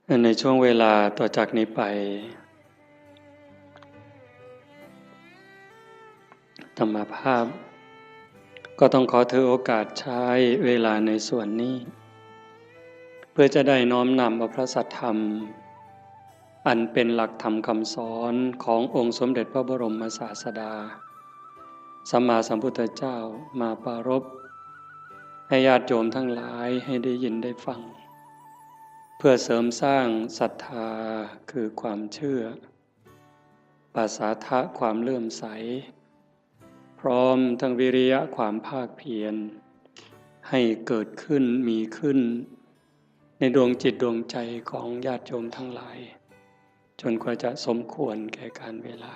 ในช่วงเวลาต่อจากนี้ไปธรรมภาพก็ต้องขอถือโอกาสใช้เวลาในส่วนนี้เพื่อจะได้น้อมนำเอาพระสัทธรรมอันเป็นหลักธรรมคำสอนขององค์สมเด็จพระบรมศาสดาสัมมาสัมพุทธเจ้ามาปรารภให้ญาติโยมทั้งหลายให้ได้ยินได้ฟังเพื่อเสริมสร้างศรัทธาคือความเชื่อปาสาทะความเลื่อมใสพร้อมทั้งวิริยะความภาคเพียรให้เกิดขึ้นมีขึ้นในดวงจิตดวงใจของญาติโยมทั้งหลายจนกว่าจะสมควรแก่การเวลา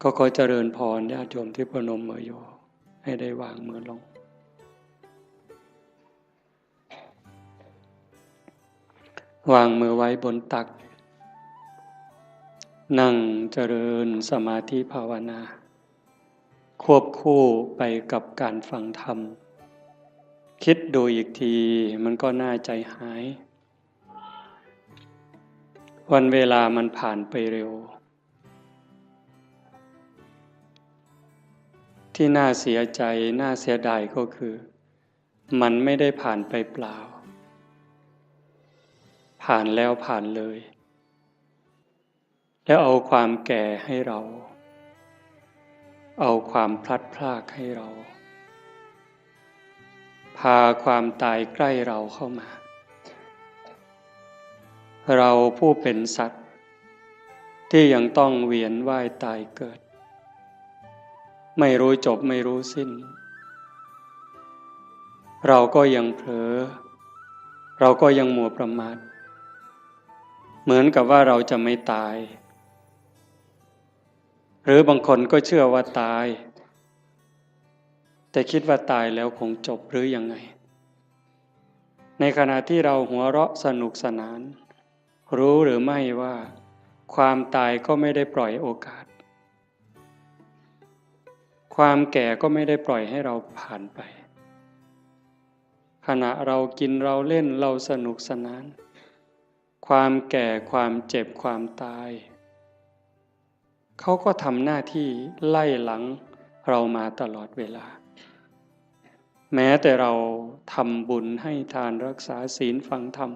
ก็ขอเจริญพรญาติโยมที่ประนมมืออยู่ให้ได้วางมือลงวางมือไว้บนตักนั่งเจริญสมาธิภาวนาควบคู่ไปกับการฟังธรรมคิดดูอีกทีมันก็น่าใจหายวันเวลามันผ่านไปเร็วที่น่าเสียใจน่าเสียดายก็คือมันไม่ได้ผ่านไปเปล่าผ่านแล้วผ่านเลยแล้วเอาความแก่ให้เราเอาความพลัดพรากให้เราพาความตายใกล้เราเข้ามาเราผู้เป็นสัตว์ที่ยังต้องเวียนว่ายตายเกิดไม่รู้จบไม่รู้สิ้นเราก็ยังเผลอเราก็ยังมัวประมาทเหมือนกับว่าเราจะไม่ตายหรือบางคนก็เชื่อว่าตายแต่คิดว่าตายแล้วคงจบหรือยังไงในขณะที่เราหัวเราะสนุกสนานรู้หรือไม่ว่าความตายก็ไม่ได้ปล่อยโอกาสความแก่ก็ไม่ได้ปล่อยให้เราผ่านไปขณะเรากินเราเล่นเราสนุกสนานความแก่ความเจ็บความตายเขาก็ทำหน้าที่ไล่หลังเรามาตลอดเวลาแม้แต่เราทำบุญให้ทานรักษาศีลฟังธรรม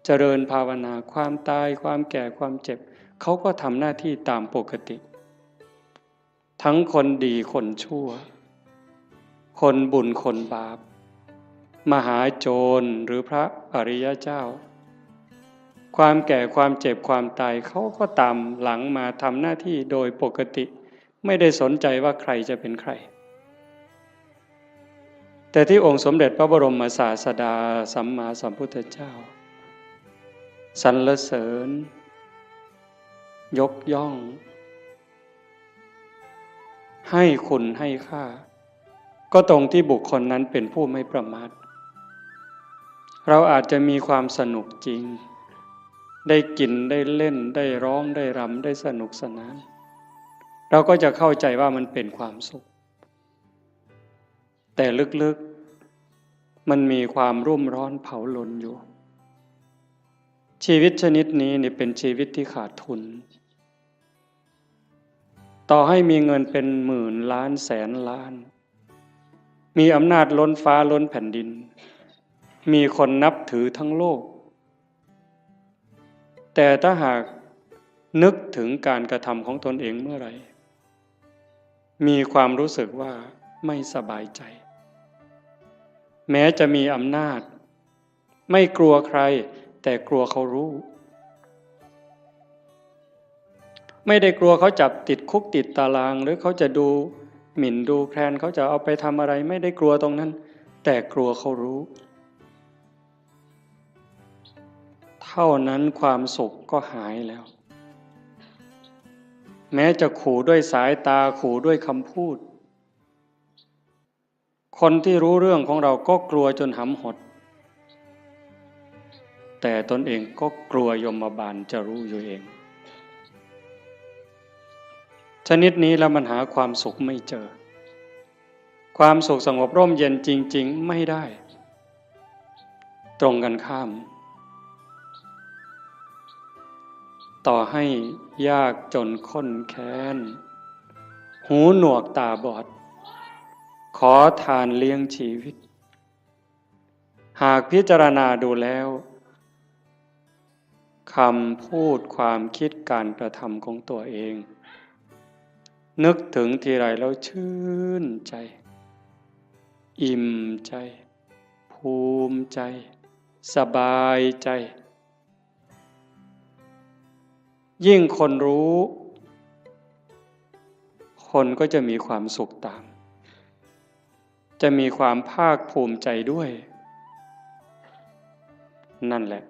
เจริญภาวนาความตายความแก่ความเจ็บเขาก็ทำหน้าที่ตามปกติทั้งคนดีคนชั่วคนบุญคนบาปมหาโจรหรือพระอริยเจ้าความแก่ความเจ็บความตายเขาก็ตามหลังมาทำหน้าที่โดยปกติไม่ได้สนใจว่าใครจะเป็นใครแต่ที่องค์สมเด็จพระบรมศาสดาสัมมาสัมพุทธเจ้าสรรเสริญยกย่องให้คุณให้ค่าก็ตรงที่บุคคลนั้นเป็นผู้ไม่ประมาทเราอาจจะมีความสนุกจริงได้กินได้เล่นได้ร้องได้รำได้สนุกสนานเราก็จะเข้าใจว่ามันเป็นความสุขแต่ลึกๆมันมีความรุ่มร้อนเผาลนอยู่ชีวิตชนิดนี้เนี่ยเป็นชีวิตที่ขาดทุนต่อให้มีเงินเป็นหมื่นล้านแสนล้านมีอำนาจล้นฟ้าล้นแผ่นดินมีคนนับถือทั้งโลกแต่ถ้าหากนึกถึงการกระทำของตนเองเมื่อไหร่มีความรู้สึกว่าไม่สบายใจแม้จะมีอำนาจไม่กลัวใครแต่กลัวเขารู้ไม่ได้กลัวเขาจับติดคุกติดตารางหรือเขาจะดูหมิ่นดูแคลนเขาจะเอาไปทำอะไรไม่ได้กลัวตรงนั้นแต่กลัวเขารู้เท่านั้นความสุขก็หายแล้วแม้จะขู่ด้วยสายตาขู่ด้วยคำพูดคนที่รู้เรื่องของเราก็กลัวจนหำหดแต่ตนเองก็กลัวยมบาลจะรู้อยู่เองชนิดนี้แล้วมันหาความสุขไม่เจอความสุขสงบร่มเย็นจริงๆไม่ได้ตรงกันข้าม ต่อให้ยากจนข้นแค้นหูหนวกตาบอดขอทานเลี้ยงชีวิตหากพิจารณาดูแล้วคำพูดความคิดการกระทำของตัวเองนึกถึงทีไรแล้วชื่นใจอิ่มใจภูมิใจสบายใจยิ่งคนรู้คนก็จะมีความสุขตามจะมีความภาคภูมิใจด้วยนั่นแหละ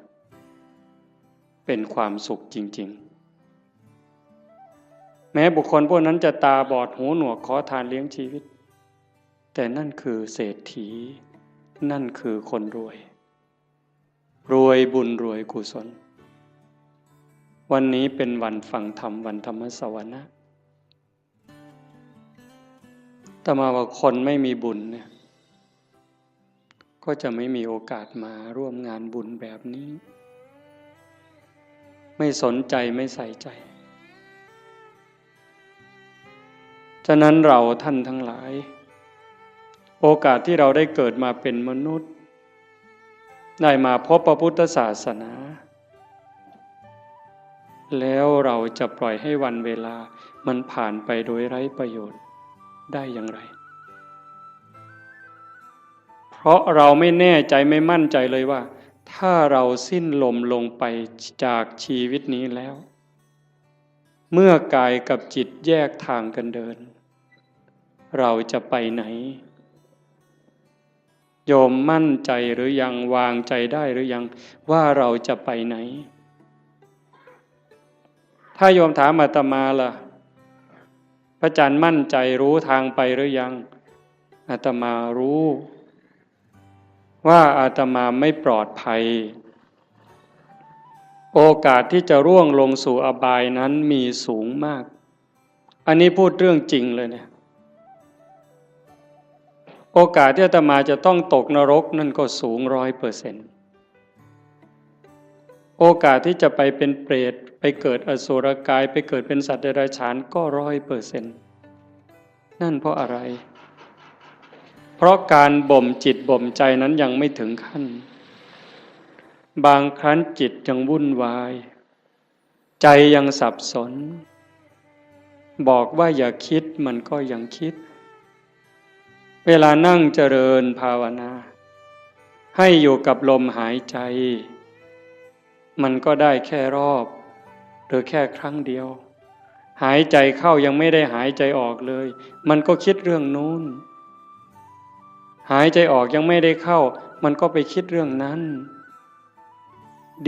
เป็นความสุขจริงๆแม้บุคคลพวกนั้นจะตาบอดหูหนวกขอทานเลี้ยงชีวิตแต่นั่นคือเศรษฐีนั่นคือคนรวยรวยบุญรวยกุศลวันนี้เป็นวันฟังธรรมวันธรรมสวนะแต่มาว่าคนไม่มีบุญเนี่ยก็จะไม่มีโอกาสมาร่วมงานบุญแบบนี้ไม่สนใจไม่ใส่ใจฉะนั้นเราท่านทั้งหลายโอกาสที่เราได้เกิดมาเป็นมนุษย์ได้มาพบพระพุทธศาสนาแล้วเราจะปล่อยให้วันเวลามันผ่านไปโดยไร้ประโยชน์ได้อย่างไรเพราะเราไม่แน่ใจไม่มั่นใจเลยว่าถ้าเราสิ้นลมลงไปจากชีวิตนี้แล้วเมื่อกายกับจิตแยกทางกันเดินเราจะไปไหนโยมมั่นใจหรือยังวางใจได้หรือยังว่าเราจะไปไหนถ้าโยมถามอาตมาล่ะพระอาจารย์มั่นใจรู้ทางไปหรือยังอาตมารู้ว่าอาตมาไม่ปลอดภัยโอกาสที่จะร่วงลงสู่อบายนั้นมีสูงมากอันนี้พูดเรื่องจริงเลยเนี่ยโอกาสที่อาตมาจะต้องตกนรกนั่นก็สูง100%โอกาสที่จะไปเป็นเปรตไปเกิดอสุรกายไปเกิดเป็นสัตว์เดรัจฉานก็100%นั่นเพราะอะไรเพราะการบ่มจิตบ่มใจนั้นยังไม่ถึงขั้นบางครั้งจิตยังวุ่นวายใจยังสับสนบอกว่าอย่าคิดมันก็ยังคิดเวลานั่งเจริญภาวนาให้อยู่กับลมหายใจมันก็ได้แค่รอบหรือแค่ครั้งเดียวหายใจเข้ายังไม่ได้หายใจออกเลยมันก็คิดเรื่องนู้นหายใจออกยังไม่ได้เข้ามันก็ไปคิดเรื่องนั้น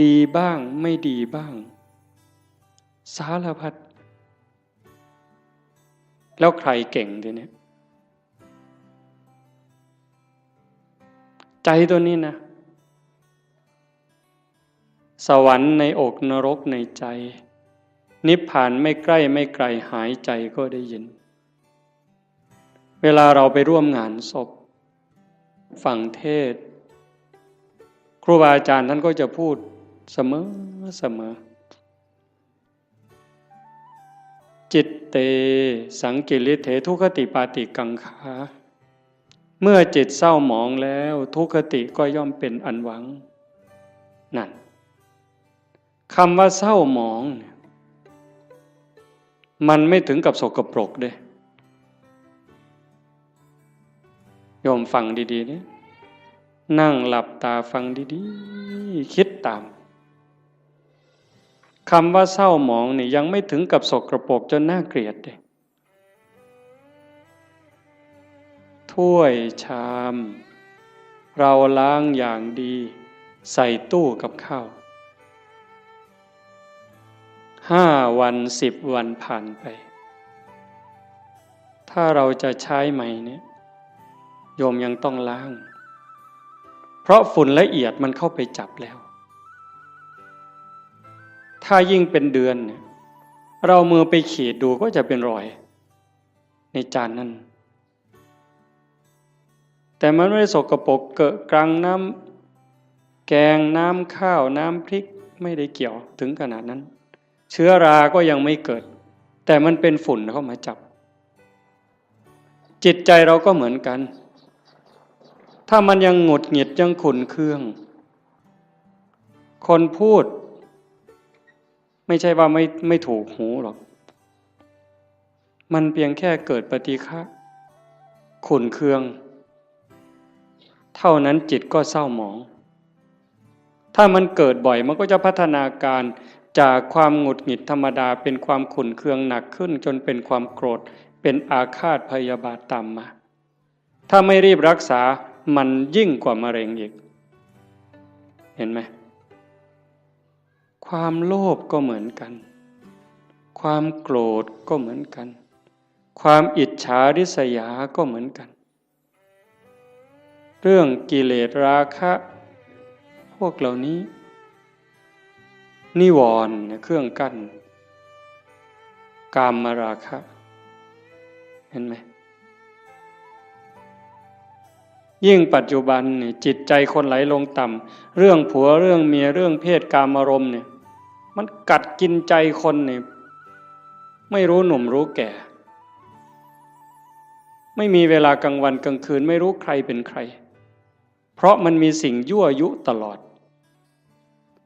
ดีบ้างไม่ดีบ้างสารพัดแล้วใครเก่งทีนี้ใจตัวนี้นะสวรรค์ในอกนรกในใจนิพพานไม่ใกล้ไม่ไกลหายใจก็ได้ยินเวลาเราไปร่วมงานศพฟังเทศน์ครูบาอาจารย์ท่านก็จะพูดเสมอจิตเตสังกิริเถทุคติปาติกังขาเมื่อจิตเศร้าหมองแล้วทุกขติก็ย่อมเป็นอันหวังนั่นคำว่าเศร้าหมองมันไม่ถึงกับสกปรกเด้โยมฟังดีๆนี่นั่งหลับตาฟังดีๆคิดตามคำว่าเศร้าหมองนี่ยังไม่ถึงกับสกปรกจนน่าเกลียดเด้ถ้วยชามเราล้างอย่างดีใส่ตู้กับข้าว5 วัน10 วันผ่านไปถ้าเราจะใช้ใหม่เนี่ยโยมยังต้องล้างเพราะฝุ่นละเอียดมันเข้าไปจับแล้วถ้ายิ่งเป็นเดือนเนี่ยเรามือไปขีดดูก็จะเป็นรอยในจานนั้นแต่มันไม่ได้สกปรกเกอะกรังน้ำแกงน้ำข้าวน้ำพริกไม่ได้เกี่ยวถึงขนาดนั้น เชื้อราก็ยังไม่เกิดแต่มันเป็นฝุ่นเข้ามาจับจิตใจเราก็เหมือนกันถ้ามันยังหงุดหงิดยังขุ่นเคืองคนพูดไม่ใช่ว่าไม่ถูกหูหรอกมันเพียงแค่เกิดปฏิฆะขุ่นเคืองเท่านั้นจิตก็เศร้าหมองถ้ามันเกิดบ่อยมันก็จะพัฒนาการจากความหงุดหงิดธรรมดาเป็นความขุ่นเคืองหนักขึ้นจนเป็นความโกรธเป็นอาฆาตพยาบาทตามมาถ้าไม่รีบรักษามันยิ่งกว่ามะเร็งอีกเห็นไหมความโลภก็เหมือนกันความโกรธก็เหมือนกันความอิจฉาริษยาก็เหมือนกันเรื่องกิเลสราคะพวกเหล่านี้นิวรณ์เครื่องกั้นกามราคะเห็นไหมยิ่งปัจจุบันเนี่ยจิตใจคนไหลลงต่ำเรื่องผัวเรื่องเมียเรื่องเพศกามารมณ์เนี่ยมันกัดกินใจคนเนี่ยไม่รู้หนุ่มรู้แก่ไม่มีเวลากลางวันกลางคืนไม่รู้ใครเป็นใครเพราะมันมีสิ่งยั่วยุตลอด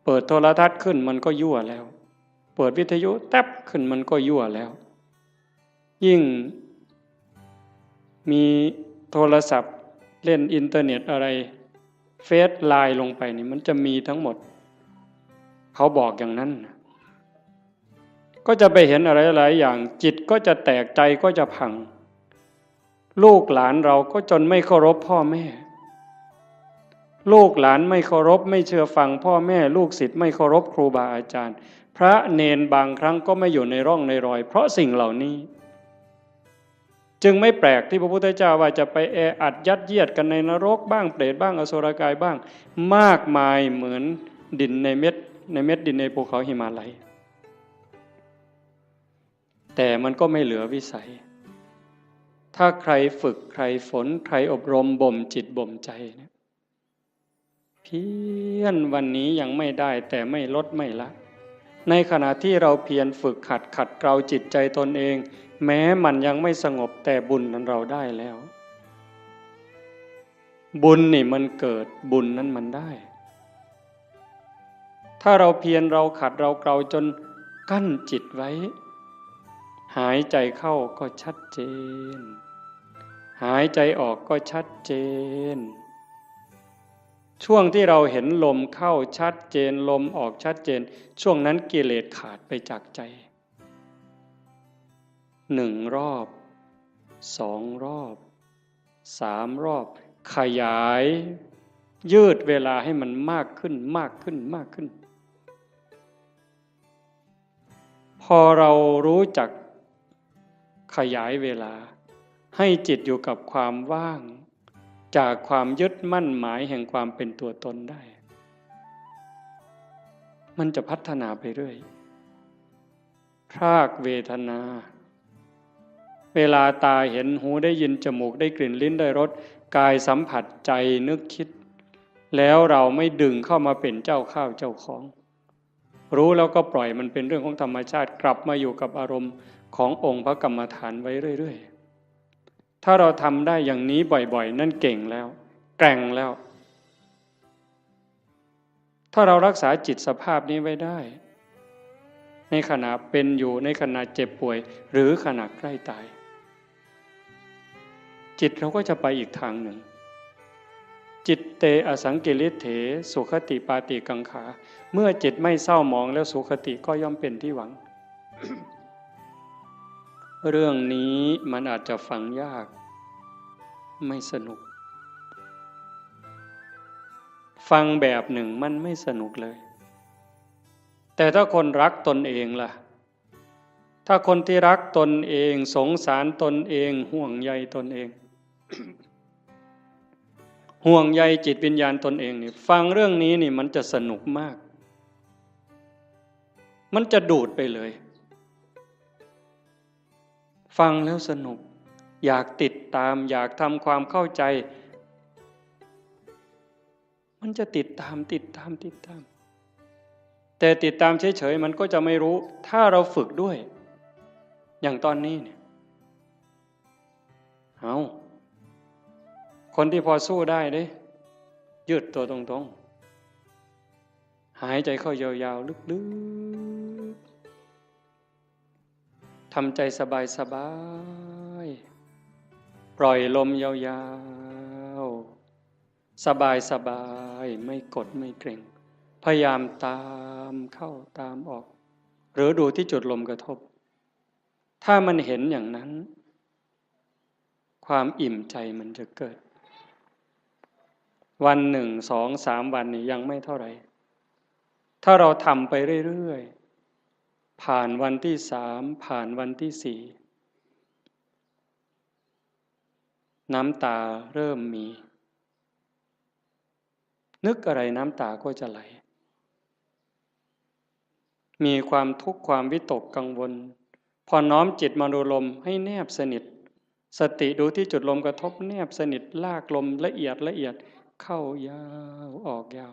เปิดโทรทัศน์ขึ้นมันก็ยั่วแล้วเปิดวิทยุแทบขึ้นมันก็ยั่วแล้วยิ่งมีโทรศัพท์เล่นอินเทอร์เน็ตอะไรเฟซไลน์ลงไปนี่มันจะมีทั้งหมดเขาบอกอย่างนั้นก็จะไปเห็นอะไรหลายอย่างจิตก็จะแตกใจก็จะพังลูกหลานเราก็จนไม่เคารพพ่อแม่ลูกหลานไม่เคารพไม่เชื่อฟังพ่อแม่ลูกศิษย์ไม่เคารพครูบาอาจารย์พระเนนบางครั้งก็ไม่อยู่ในร่องในรอยเพราะสิ่งเหล่านี้จึงไม่แปลกที่พระพุทธเจ้าว่าจะไปแออัดยัดเยียดกันในนรกบ้างเปรตบ้างอสุรกายบ้างมากมายเหมือนดินในเม็ดดินในภูเขาหิมาลัยแต่มันก็ไม่เหลือวิสัยถ้าใครฝึกใครฝนใครอบรมบ่มจิตบ่มใจเนี่ยเพียรวันนี้ยังไม่ได้แต่ไม่ลดไม่ละในขณะที่เราเพียรฝึกขัดเกลาจิตใจตนเองแม้มันยังไม่สงบแต่บุญนั้นเราได้แล้วบุญนี่มันเกิดบุญนั้นมันได้ถ้าเราเพียรเราขัดเราเกลาจนกั้นจิตไว้หายใจเข้าก็ชัดเจนหายใจออกก็ชัดเจนช่วงที่เราเห็นลมเข้าชัดเจนลมออกชัดเจนช่วงนั้นกิเลสขาดไปจากใจ1 รอบ2 รอบ3 รอบขยายยืดเวลาให้มันมากขึ้นพอเรารู้จักขยายเวลาให้จิตอยู่กับความว่างจากความยึดมั่นหมายแห่งความเป็นตัวตนได้มันจะพัฒนาไปเรื่อยพรากเวทนาเวลาตาเห็นหูได้ยินจมูกได้กลิ่นลิ้นได้รสกายสัมผัสใจนึกคิดแล้วเราไม่ดึงเข้ามาเป็นเจ้าข้าวเจ้าของรู้แล้วก็ปล่อยมันเป็นเรื่องของธรรมชาติกลับมาอยู่กับอารมณ์ขององค์พระกรรมฐานไว้เรื่อยๆถ้าเราทำได้อย่างนี้บ่อยๆนั่นเก่งแล้วแกร่งแล้วถ้าเรารักษาจิตสภาพนี้ไว้ได้ในขณะเป็นอยู่ในขณะเจ็บป่วยหรือขณะใกล้ตายจิตเราก็จะไปอีกทางหนึ่งจิตเตอสังกิริเถสุขติปาติกังขาเมื่อจิตไม่เศร้าหมองแล้วสุขติก็ย่อมเป็นที่หวัง เรื่องนี้มันอาจจะฟังยากไม่สนุกฟังแบบหนึ่งมันไม่สนุกเลยแต่ถ้าคนรักตนเองล่ะถ้าคนที่รักตนเองสงสารตนเองห่วงใยตนเอง ห่วงใยจิตวิญญาณตนเองนี่ฟังเรื่องนี้นี่มันจะสนุกมากมันจะดูดไปเลยฟังแล้วสนุกอยากติดตามอยากทำความเข้าใจมันจะติดตาม แต่ติดตามเฉยๆมันก็จะไม่รู้ถ้าเราฝึกด้วยอย่างตอนนี้เนี่ยเอาคนที่พอสู้ได้เด้ยืดตัวตรงๆหายใจเข้ายาวๆลึกๆทำใจสบายๆปล่อยลมยาวๆสบายๆไม่กดไม่เกร็งพยายามตามเข้าตามออกหรือดูที่จุดลมกระทบถ้ามันเห็นอย่างนั้นความอิ่มใจมันจะเกิดวันหนึ่งสองสามวันนี้ยังไม่เท่าไหร่ถ้าเราทำไปเรื่อยๆผ่านวันที่สามผ่านวันที่สี่น้ำตาเริ่มมีนึกอะไรน้ำตาก็จะไหลมีความทุกข์ความวิตกกังวลพอน้อมจิตมาดูลมให้แนบสนิทสติดูที่จุดลมกระทบแนบสนิทลากลมละเอียดเข้ายาวออกยาว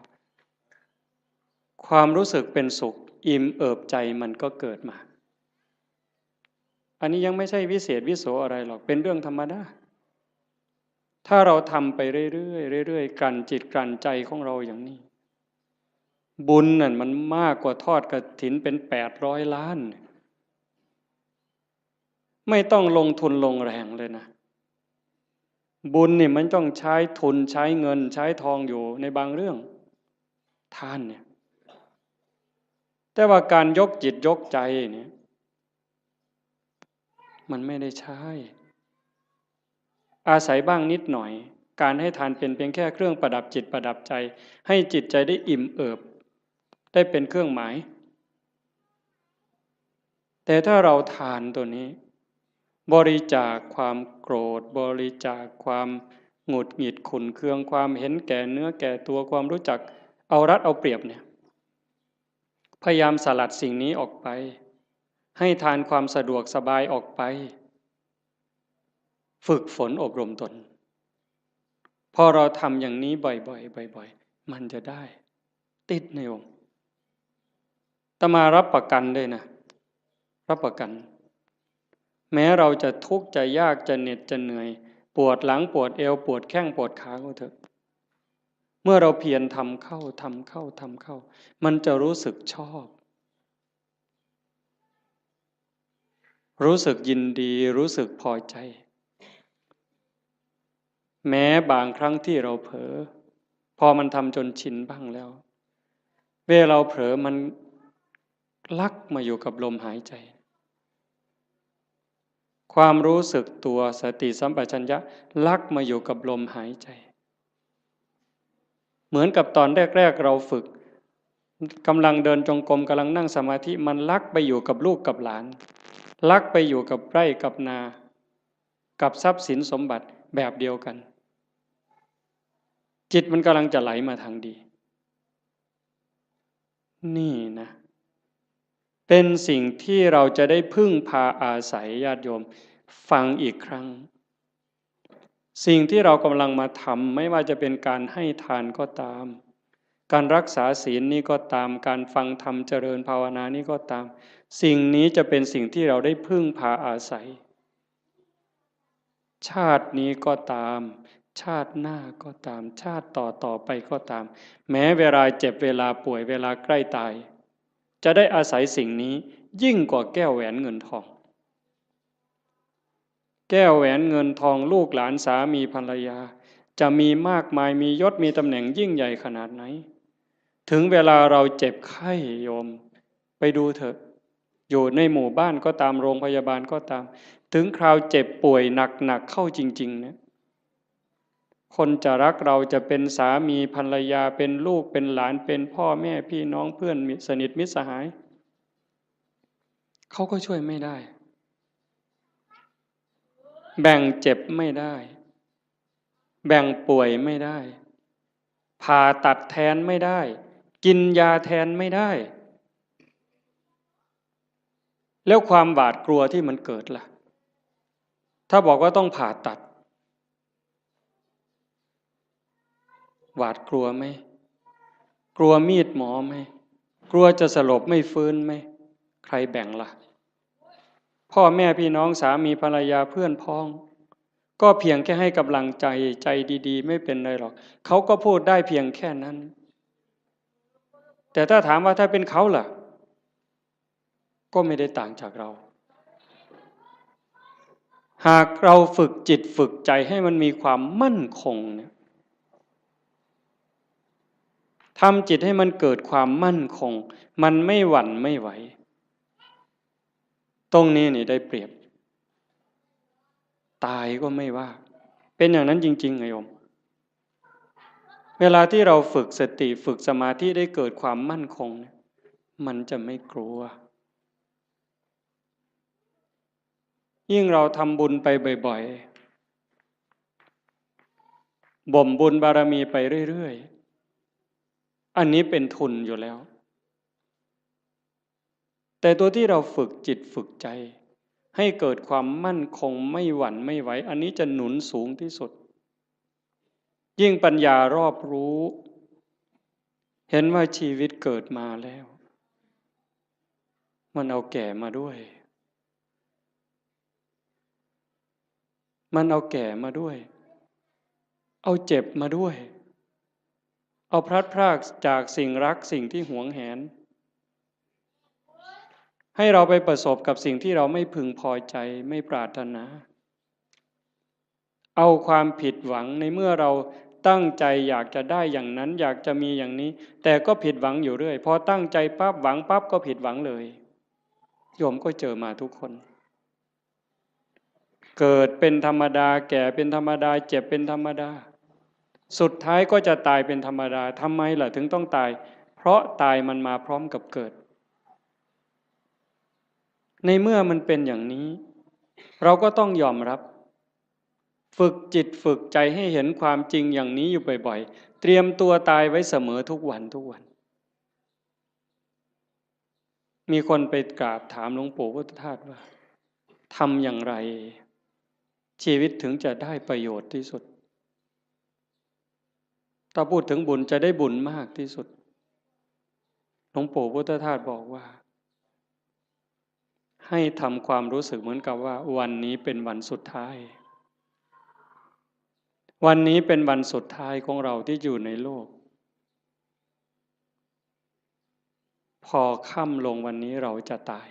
ความรู้สึกเป็นสุขอิ่มเอิบใจมันก็เกิดมาอันนี้ยังไม่ใช่วิเศษวิโสอะไรหรอกเป็นเรื่องธรรมดาถ้าเราทำไปเรื่อยๆกลั่นจิตกลั่นใจของเราอย่างนี้บุญนั่นมันมากกว่าทอดกฐินเป็น800 ล้านไม่ต้องลงทุนลงแรงเลยนะบุญนี่มันต้องใช้ทุนใช้เงินใช้ทองอยู่ในบางเรื่องทานเนี่ยแต่ว่าการยกจิตยกใจเนี่ยมันไม่ได้ใช้อาศัยบ้างนิดหน่อยการให้ทานเป็นเพียงแค่เครื่องประดับจิตประดับใจให้จิตใจได้อิ่มเอิบได้เป็นเครื่องหมายแต่ถ้าเราทานตัวนี้บริจาคความโกรธบริจาคความหงุดหงิดขุ่นเคืองความเห็นแก่เนื้อแก่ตัวความรู้จักเอารัดเอาเปรียบเนี่ยพยายามสลัดสิ่งนี้ออกไปให้ทานความสะดวกสบายออกไปฝึกฝนอบรมตนพอเราทำอย่างนี้บ่อยๆมันจะได้ติดในองค์อาตมารับประกันเลยนะรับประกันแม้เราจะทุกข์จะยากจะเหน็ดจะเหนื่อยปวดหลังปวดเอวปวดแข้งปวดขาก็เถอะเมื่อเราเพียรทำเข้ามันจะรู้สึกชอบรู้สึกยินดีรู้สึกพอใจแม้บางครั้งที่เราเผลอพอมันทำจนชินบ้างแล้วเวลาเราเผลอมันลักมาอยู่กับลมหายใจความรู้สึกตัวสติสัมปชัญญะลักมาอยู่กับลมหายใจเหมือนกับตอนแรกๆเราฝึกกำลังเดินจงกรมกำลังนั่งสมาธิมันลักไปอยู่กับลูกกับหลานลักไปอยู่กับไร่กับนากับทรัพย์สินสมบัติแบบเดียวกันจิตมันกำลังจะไหลมาทางดีนี่นะเป็นสิ่งที่เราจะได้พึ่งพาอาศัยญาติโยมฟังอีกครั้งสิ่งที่เรากำลังมาทำไม่ว่าจะเป็นการให้ทานก็ตามการรักษาศีลนี่ก็ตามการฟังธรรมเจริญภาวนานี่ก็ตามสิ่งนี้จะเป็นสิ่งที่เราได้พึ่งพาอาศัยชาตินี้ก็ตามชาติหน้าก็ตามชาติต่อไปก็ตามแม้เวลาเจ็บเวลาป่วยเวลาใกล้ตายจะได้อาศัยสิ่งนี้ยิ่งกว่าแก้วแหวนเงินทองแก้วแหวนเงินทองลูกหลานสามีภรรยาจะมีมากมายมียศมีตำแหน่งยิ่งใหญ่ขนาดไหนถึงเวลาเราเจ็บไข้โยมไปดูเถอะอยู่ในหมู่บ้านก็ตามโรงพยาบาลก็ตามถึงคราวเจ็บป่วยหนักเข้าจริงๆเนี่ยคนจะรักเราจะเป็นสามีภรรยาเป็นลูกเป็นหลานเป็นพ่อแม่พี่น้องเพื่อนสนิทมิตรสหายเขาก็ช่วยไม่ได้แบ่งเจ็บไม่ได้แบ่งป่วยไม่ได้ผ่าตัดแทนไม่ได้กินยาแทนไม่ได้แล้วความหวาดกลัวที่มันเกิดล่ะถ้าบอกว่าต้องผ่าตัดหวาดกลัวไหมกลัวมีดหมอไหม กลัวจะสลบไม่ฟื้นไหมใครแบ่งล่ะพ่อแม่พี่น้องสามีภรรยาเพื่อนพ้องก็เพียงแค่ให้กำลังใจใจดีๆไม่เป็นไรหรอกเขาก็พูดได้เพียงแค่นั้นแต่ถ้าถามว่าถ้าเป็นเขาล่ะก็ไม่ได้ต่างจากเราหากเราฝึกจิตฝึกใจให้มันมีความมั่นคงเนี่ยทำจิตให้มันเกิดความมั่นคงมันไม่หวั่นไม่ไหวตรงนี้นี่ได้เปรียบตายก็ไม่ว่าเป็นอย่างนั้นจริงๆไงโยมเวลาที่เราฝึกสติฝึกสมาธิได้เกิดความมั่นคงมันจะไม่กลัวยิ่งเราทำบุญไปบ่อยๆบ่มบุญบารมีไปเรื่อยๆอันนี้เป็นทุนอยู่แล้วแต่ตัวที่เราฝึกจิตฝึกใจให้เกิดความมั่นคงไม่หวั่นไม่ไหวอันนี้จะหนุนสูงที่สุดยิ่งปัญญารอบรู้เห็นว่าชีวิตเกิดมาแล้วมันเอาแก่มาด้วยมันเอาแก่มาด้วยเอาเจ็บมาด้วยเอาพลัดพรากจากสิ่งรักสิ่งที่หวงแหนให้เราไปประสบกับสิ่งที่เราไม่พึงพอใจไม่ปรารถนาเอาความผิดหวังในเมื่อเราตั้งใจอยากจะได้อย่างนั้นอยากจะมีอย่างนี้แต่ก็ผิดหวังอยู่เรื่อยพอตั้งใจปั๊บหวังปั๊บก็ผิดหวังเลยโยมก็เจอมาทุกคนเกิดเป็นธรรมดาแก่เป็นธรรมดาเจ็บเป็นธรรมดาสุดท้ายก็จะตายเป็นธรรมดาทำไมล่ะถึงต้องตายเพราะตายมันมาพร้อมกับเกิดในเมื่อมันเป็นอย่างนี้เราก็ต้องยอมรับฝึกจิตฝึกใจให้เห็นความจริงอย่างนี้อยู่บ่อยๆเตรียมตัวตายไว้เสมอทุกวันทุกวันมีคนไปกราบถามหลวงปู่พุทธทาสว่าทำอย่างไรชีวิตถึงจะได้ประโยชน์ที่สุดถ้าพูดถึงบุญจะได้บุญมากที่สุดหลวงปู่พุทธทาสบอกว่าให้ทำความรู้สึกเหมือนกับว่าวันนี้เป็นวันสุดท้ายวันนี้เป็นวันสุดท้ายของเราที่อยู่ในโลกพอค่ำลงวันนี้เราจะตาย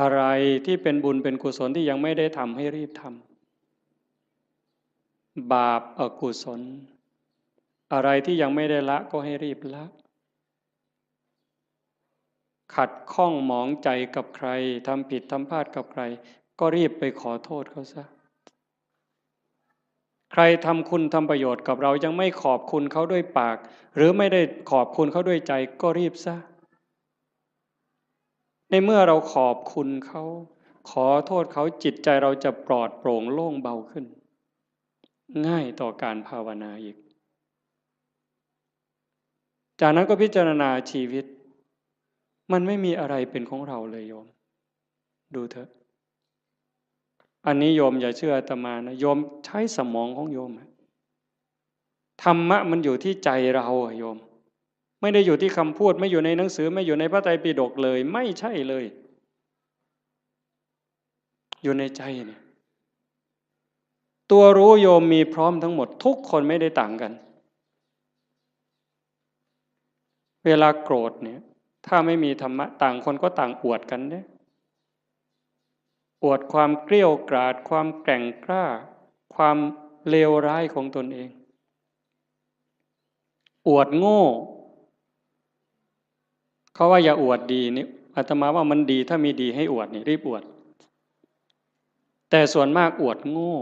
อะไรที่เป็นบุญเป็นกุศลที่ยังไม่ได้ทำให้รีบทำบาปอกุศลอะไรที่ยังไม่ได้ละก็ให้รีบละขัดข้องหมองใจกับใครทำผิดทำพลาดกับใครก็รีบไปขอโทษเขาซะใครทำคุณทำประโยชน์กับเรายังไม่ขอบคุณเขาด้วยปากหรือไม่ได้ขอบคุณเขาด้วยใจก็รีบซะในเมื่อเราขอบคุณเขาขอโทษเขาจิตใจเราจะปลอดโปร่งโล่งเบาขึ้นง่ายต่อการภาวนาอีกจากนั้นก็พิจารณาชีวิตมันไม่มีอะไรเป็นของเราเลยโยมดูเถอะอันนี้โยมอย่าเชื่ออาตมานะโยมใช้สมองของโยมธรรมะมันอยู่ที่ใจเราโยมไม่ได้อยู่ที่คำพูดไม่อยู่ในหนังสือไม่อยู่ในพระไตรปิฎกเลยไม่ใช่เลยอยู่ในใจเนี่ยตัวรู้โยมมีพร้อมทั้งหมดทุกคนไม่ได้ต่างกันเวลาโกรธเนี่ยถ้าไม่มีธรรมะต่างคนก็ต่างอวดกันเนี่ยอวดความเกรี้ยวกราดความแกร่งกล้าความเลวร้ายของตนเองอวดโง่เขาว่าอย่าอวดดีนี่อาตมาว่ามันดีถ้ามีดีให้อวดนี่รีบอวดแต่ส่วนมากอวดโง่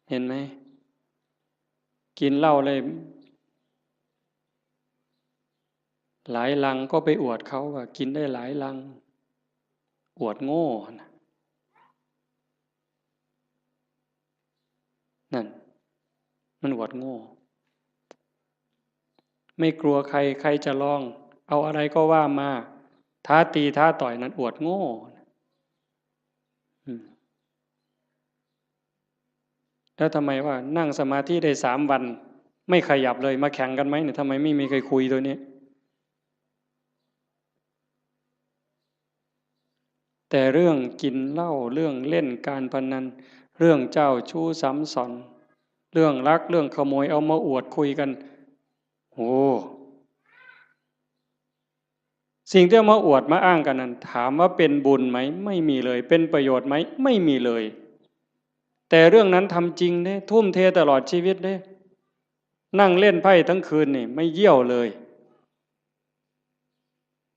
เห็นไหมกินเหล้าเลยหลายลังก็ไปอวดเขาว่ากินได้หลายลังอวดโง่นั่นมันอวดโง่ไม่กลัวใครใครจะลองเอาอะไรก็ว่ามาท้าตีท้าต่อยนั้นอวดโง่แล้วทำไมว่านั่งสมาธิได้3 วัน ไม่ขยับเลยมาแข่งกันไหมเนี่ยทำไมไม่มีใครคุยตัวนี้แต่เรื่องกินเหล้าเรื่องเล่นการพนันเรื่องเจ้าชู้ซ้ำซ้อนเรื่องลักเรื่องขโมยเอามาอวดคุยกันโอ้สิ่งที่เอามาอวดมาอ้างกันนั้นถามว่าเป็นบุญไหมไม่มีเลยเป็นประโยชน์ไหมไม่มีเลยแต่เรื่องนั้นทำจริงเด้ทุ่มเทตลอดชีวิตเด้นั่งเล่นไพ่ทั้งคืนนี่ไม่เยี่ยวเลย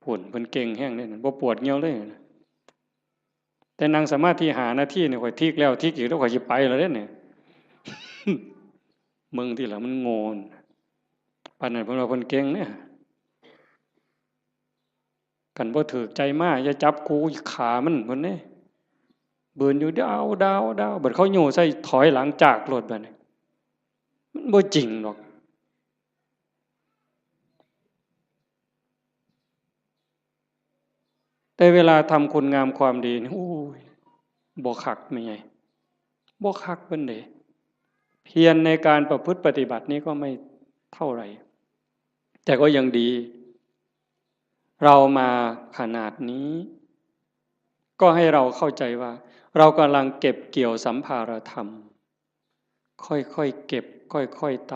ผุ่นเป็นเก่งแห้งเนี่ยบ่ปวดเงี้ยวเลยแต่นั่งสมาธิหาหน้าที่เนี่ยข่อยทิกแล้วทิกอีกแล้วข่อยจะไปแล้วเนี่ยมึงที่หลังมันโงนปานนั้นเพิ่นว่าเพิ่นเก่งเนี่ยกันบ่ถูกใจมากอย่าจับกูขามันเพิ่นเด้เบิ่นอยู่ดาวบัดเขาโยใส่ถอยหลังจากรถบัดนี้มันบ่จริงหรอกแต่เวลาทำคุณงามความดีนี่โอ้ยบ่คักไม่ใหญ่บ่คักเพิ่นเด้เพียรในการประพฤติปฏิบัตินี้ก็ไม่เท่าไหร่แต่ก็ยังดีเรามาขนาดนี้ก็ให้เราเข้าใจว่าเรากำลังเก็บเกี่ยวสัมภารธรรมค่อยๆเก็บค่อยๆต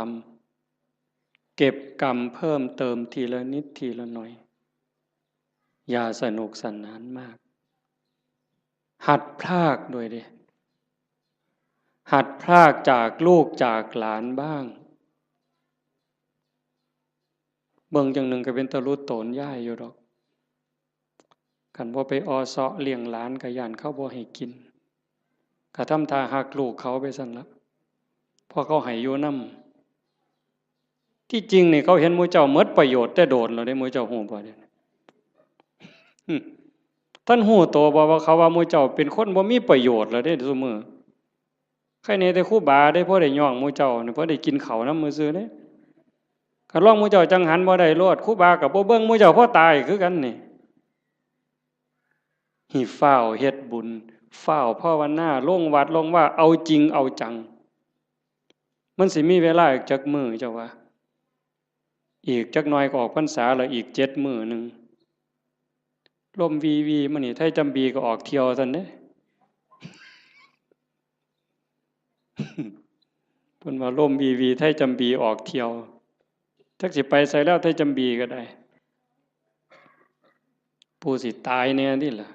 ำเก็บกรรมเพิ่มเติมทีละนิดทีละหน่อยอย่าสนุกสนานมากหัดพรากด้วยดิหัดพรากจากลูกจากหลานบ้างเบิ่งจังหนึ่งก็เป็นตะลุโตนย่ายอยู่ดอกกันบ่ไปออเซาะเลี้ยงหลานก็ย่านเขาบ่ให้กินก็ทำท่าหักลูกเขาไปซั่นละพอเขาให้อยู่นำที่จริงนี่เขาเห็นหมู่เจ้าหมดประโยชน์แต่โดนแล้วได้หมู่เจ้าฮู้บ่เด้ท่านฮู้โตบ่ว่าเขาว่าหมู่เจ้าเป็นคนบ่มีประโยชน์แล้วเด้ซุมื้อใครแน่แต่ครูบาได้พอได้ย่องหมู่เจ้านี่พอได้กินข้าวนำมื้อซื่อเด้คันลองหมู่เจ้าจังหันบ่ได้โลดครูบาก็บ่เบิ่งหมู่เจ้าพอตายคือกันนี่หิฟ้าวเฮ็ดบุญฟ้าวภาวนาลงวัดลงว่าเอาจริงเอาจังมันสิมีเวลาอีกจักมื้อเจ้าว่าอีกจักหน่อยก็ออกพรรษาแล้วอีก7มื้อนึงลมวีมันนี่ไทจำบีก็ออกเที่ยวซั่นเด้เพิ่นว่าลมวีไทจำบีออกเที่ยวจักสิไปไสแล้วไทจำบีก็ได้ผู้สิตายแน่นี่ล่ะ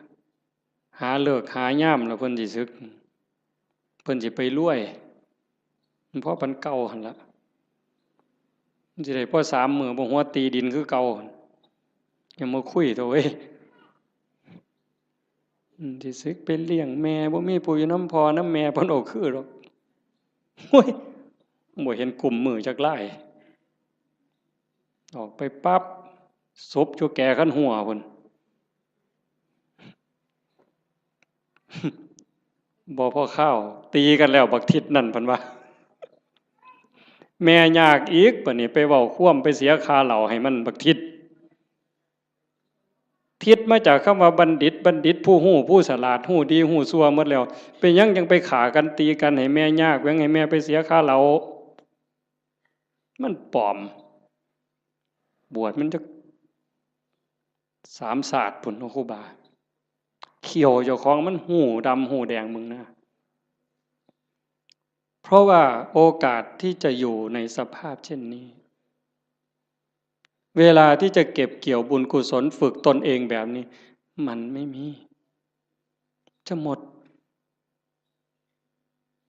หาเลิกหายามแล้วเพิ่นสิสึกเพิ่นสิไปรวยเพราะปันเก่าหั่นล่ะมันสิได้พอ3มื้อบ่หัวตีดินคือเก่ายังมาคุยตัวเว้ยสิสึกเป็นเลี้ยงแม่บ่มีผู้อยู่นำพ่อนำแม่เพิ่นเอาคือดอกโอ้ยบ่เห็นกลุ่มมือจักหลายออกไปปั๊บศพอยู่แก่คันหัวพุ่นบ่พอข้าวตีกันแล้วบักทิศนั่นเพิ่นว่าแม่ยากอีกบัดนี้ไปเว้าคว่ำไปเสียค่าเหล้าให้มันบักทิศทิศมาจากคำว่าบัณฑิตผู้ฮู้ผู้ฉลาดฮู้ดีฮู้ชั่วหมดแล้วเป็นยังไปฆ่ากันตีกันให้แม่ยากแว้งให้แม่ไปเสียค่าเหล้ามันปลอมบวชมันจะ3ศาสตร์พุ่นครูบาเขียวเจ้าของมันหูดำหูแดงมึงนะเพราะว่าโอกาสที่จะอยู่ในสภาพเช่นนี้เวลาที่จะเก็บเกี่ยวบุญกุศลฝึกตนเองแบบนี้มันไม่มีจะหมด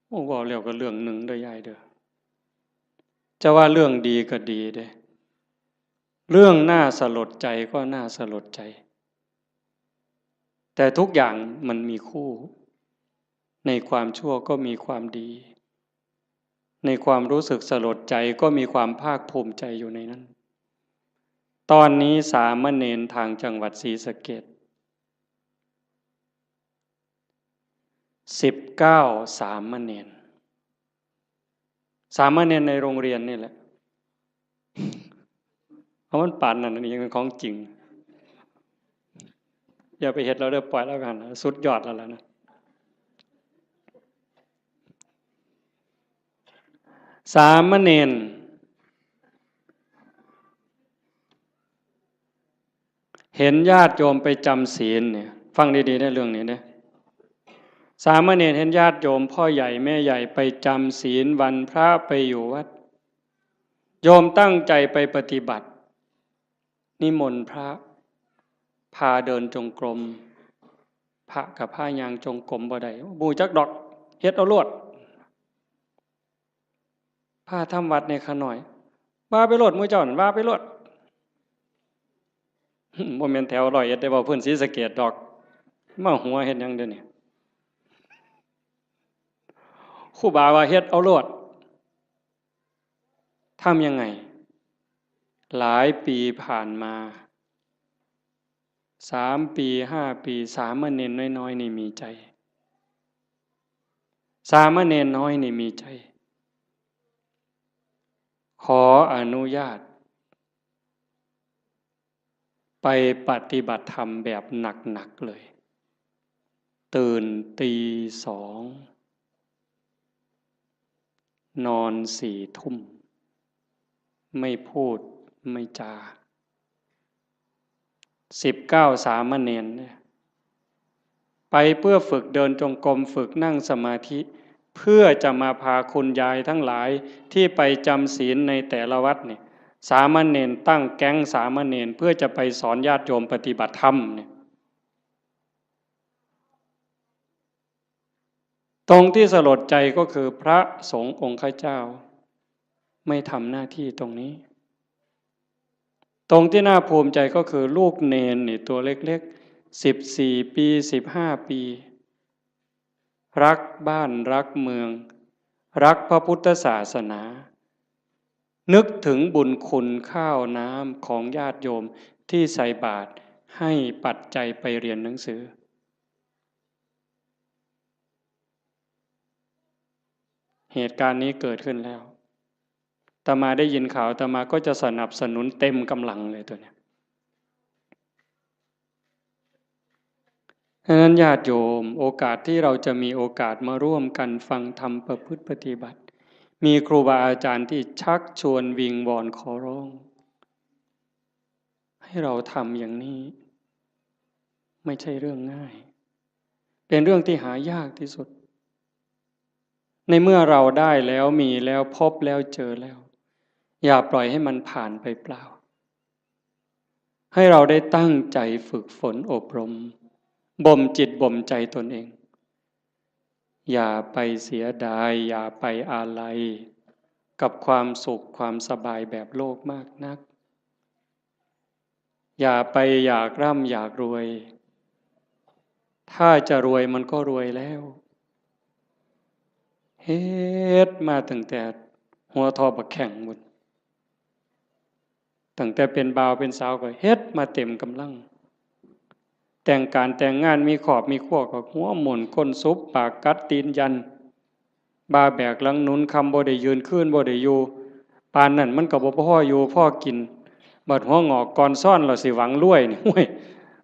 โอ้ว่าแล้วก็เรื่องหนึ่งเด้อยายเด้อจะว่าเรื่องดีก็ดีเด้เรื่องน่าสลดใจก็น่าสลดใจแต่ทุกอย่างมันมีคู่ในความชั่วก็มีความดีในความรู้สึกสลดใจก็มีความภาคภูมิใจอยู่ในนั้นตอนนี้สามเณรทางจังหวัดศรีสะเกษ19สามเณรในโรงเรียนนี่แหละเพราะมันป่านนั่นนี่ยังเป็นของจริงอย่าไปเห็นเราเด้อปล่อยแล้วกันสุดยอดแล้วนะสามเณร เห็นญาติโยมไปจำศีลเนี่ยฟังดีๆได้เรื่องนี้นะสามเณรเห็นญาติโยมพ่อใหญ่แม่ใหญ่ไปจำศีลวันพระไปอยู่วัดโยมตั้งใจไปปฏิบัตินิมนต์พระพาเดินจงกรมพระกับผ้ายางจงกรมบ่ได้บูจักดอกเฮ็ดเอาโลดพาทำวัดในขน่อยว่าไปโลดมื้อเจ้านั่นว่าไปโลดบ่แม่นแถวร้อยเอ็ดได้บ่เพิ่นศรีสะเกษดอกมาหัวเฮ็ดหยังเดี๋ยวนี้ครูบาว่าเฮ็ดเอาโลดทำยังไงหลายปีผ่านมา3 ปี5 ปีสามเณรน้อยๆนี่มีใจสามเณรน้อยนี่มีใจขออนุญาตไปปฏิบัติธรรมแบบหนักๆเลยตื่นตี 2นอน4 ทุ่มไม่พูดไม่จา19สามเณรเนี่ยไปเพื่อฝึกเดินจงกรมฝึกนั่งสมาธิเพื่อจะมาพาคุณยายทั้งหลายที่ไปจำศีลในแต่ละวัดเนี่ยสามเณรตั้งแก๊งสามเณรเพื่อจะไปสอนญาติโยมปฏิบัติธรรมเนี่ยตรงที่สลดใจก็คือพระสงฆ์องค์ข้าเจ้าไม่ทำหน้าที่ตรงนี้ตรงที่น่าภูมิใจก็คือลูกเนนนี่ตัวเล็กๆ14 ปี15 ปีรักบ้านรักเมืองรักพระพุทธศาสนานึกถึงบุญคุณข้าวน้ำของญาติโยมที่ใส่บาตรให้ปัจจัยไปเรียนหนังสือเหตุการณ์นี้เกิดขึ้นแล้วอาตมาได้ยินข่าวอาตมาก็จะสนับสนุนเต็มกำลังเลยตัวเนี้ยฉะนั้นญาติโยมโอกาสที่เราจะมีโอกาสมาร่วมกันฟังธรรมประพฤติปฏิบัติมีครูบาอาจารย์ที่ชักชวนวิงวอนขอร้องให้เราทำอย่างนี้ไม่ใช่เรื่องง่ายเป็นเรื่องที่หายากที่สุดในเมื่อเราได้แล้วมีแล้วพบแล้วเจอแล้วอย่าปล่อยให้มันผ่านไปเปล่าให้เราได้ตั้งใจฝึกฝนอบรมบ่มจิตบ่มใจตนเองอย่าไปเสียดายอย่าไปอาลัยกับความสุขความสบายแบบโลกมากนักอย่าไปอยากร่ำอยากรวยถ้าจะรวยมันก็รวยแล้วเฮ็ดมาตั้งแต่หัวทอบักแข่งหมดตั้งแต่เป็นบ่าวเป็นสาวก็เฮ็ดมาเต็มกำลังแต่งการแต่งงานมีขอบมีขั้วก็หัวหม่นก้นซุบปากกัดตีนยันบาแบกหลังหนุนคำบ่ได้ยืนขึ้นบ่ได้อยู่ปานนั่นมันก็บ่พออยู่พอกินบัดหัวงอกก่อนซ่อนเราสิหวังรวยนี่โอ้ย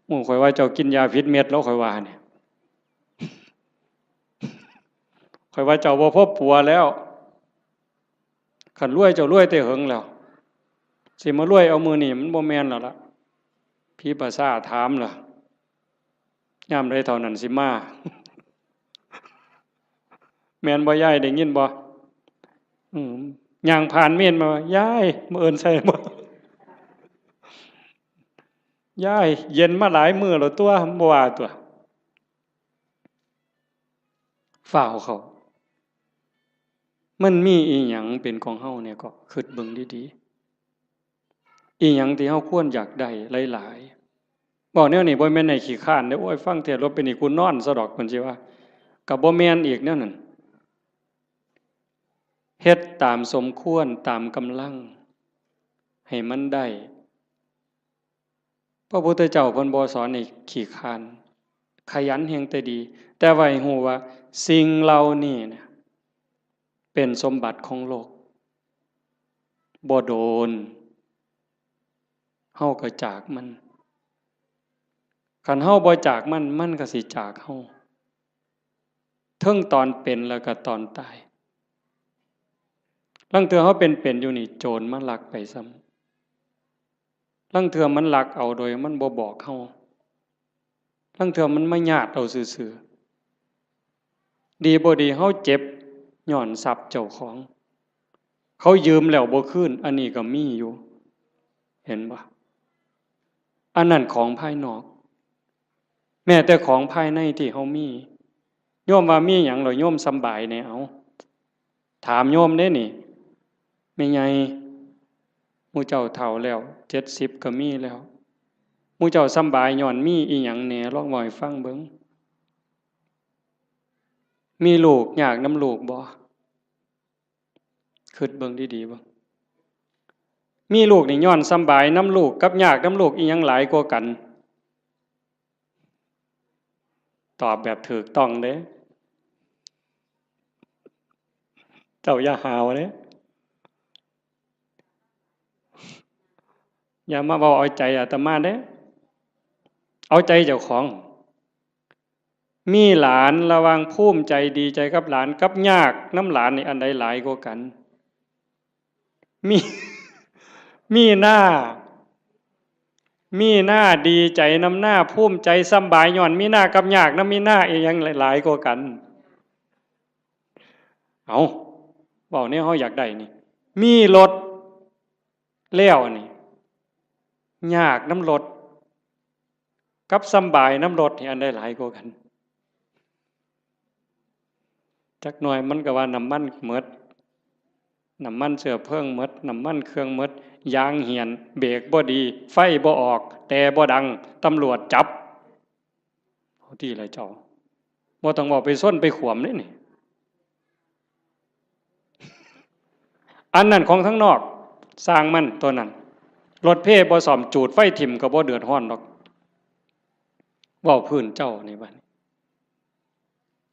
หมู่ข่อยว่าเจ้ากินยาพิษเม็ดแล้วข่อยว่าเนี่ยข่อยว่าเจ้าบ่พบปัวแล้วคันรวยเจ้ารวยแต่เหิงแล้วสิมารวยเอามือนี่มันบ่แม่นแล้วล่ะพี่ภาษาถามล่ะยามใดเท่านั้นสิมาแม่นบ่ยายได้ยินบ่ย่างผ่านเมียนมายายมื้อเอิ้นใส่บ่ยายเย็นมาหลายมื้อแล้วตัวบ่ว่าตัวฝ้าวเขามันมีอีหยังเป็นของเฮาเนี่ยก็คิดเบิ่งดีๆอีหยังที่เฮาควรอยากได้หลายๆบอกแนวนี้บ่แม่นให้ขี้คร้านเด้อโอ้ยฟังเทศน์แล้วเป็นนี่กูนอนซะดอกเพิ่นสิว่าก็บ่แม่นอีกแนวนั้นเฮ็ดตามสมควรตามกำลังให้มันได้พระพุทธเจ้าเพิ่นบ่สอนให้ขี้คร้านขยันแฮงแต่ดีแต่ว่าให้ฮู้ว่าสิ่งเหล่านี้เนี่ยเป็นสมบัติของโลกบ่โดนเฮาก็จากมันคันเฮาบ่จากมันมันก็สิจากเฮาเทิงตอนเป็นแล้วก็ตอนตายลางเทื่อเฮาเป็นอยู่นี่โจรมาลักไปซ้ ลังเทื่อมันลักเอาโดยมันบ่บอกเฮาลังเทื่อมันมาญาติเอาซื่อๆดีบ่ดีเฮาเจ็บย้อนทรัพย์เจ้าของเขายืมแล้วบ่คืนอันนี้ก็มีอยู่เห็นบ่อันนั้นของภายนอกแม้แต่ของภายในที่เฮามีโยมว่ามีหยังเหรอโยมสำบายแน่เอาถามโยมเด้นี่แม่ใหญ่หมู่เจ้าเฒ่าแล้ว70ก็มีแล้วหมู่เจ้าสำบายย้อนมีอีหยังแหน่ลองเว้าให้ฟังเบิ่งมีลูกยากนำลูกบ่คิดเบิ่งดีๆบ่มีลูกนี่ย้อนสำบายนำลูกกับยากนำลูกอีหยังหลายกว่ากันตอบแบบถูกต้องเด้เจ้าอย่าหาวเด้อย่ามาเว้าเอาใจอาตมาเด้เอาใจเจ้าของมีหลานระวังภูมิใจดีใจกับหลานกับยากน้ำหลานนี่อันใดหลายกว่ากันมีมีหน้าดีใจน้ำหน้าภูมิใจสำบายย้อนมีหน้ากับยากน้ำมีหน้าอีหยังหลายกว่ากันเอาเว้าเนี่ยเฮาอยากได้นี่มีรถแล้วนี่ยากน้ำรถกับสำบายน้ำรถนี่อันใดหลายกว่ากันจักหน่อยมันก็ว่าน้ำมันหมดน้ำมันเชื้อเพลิงหมดน้ำมันเครื่องหมดยางเหี่ยนเบรกบ่ดีไฟบ่ออกแต่บ่ดังตำรวจจับเอาที่ไรเจ้าบ่ต้องบอกไปส้นไปขวมนี่อันนั้นของทั้งนอกสร้างมันตัวนั้นรถเพ่บ่ซ่อมจูดไฟถิ่มก็บ่เดือดร้อนดอกเว้าพื้นเจ้านี่บัด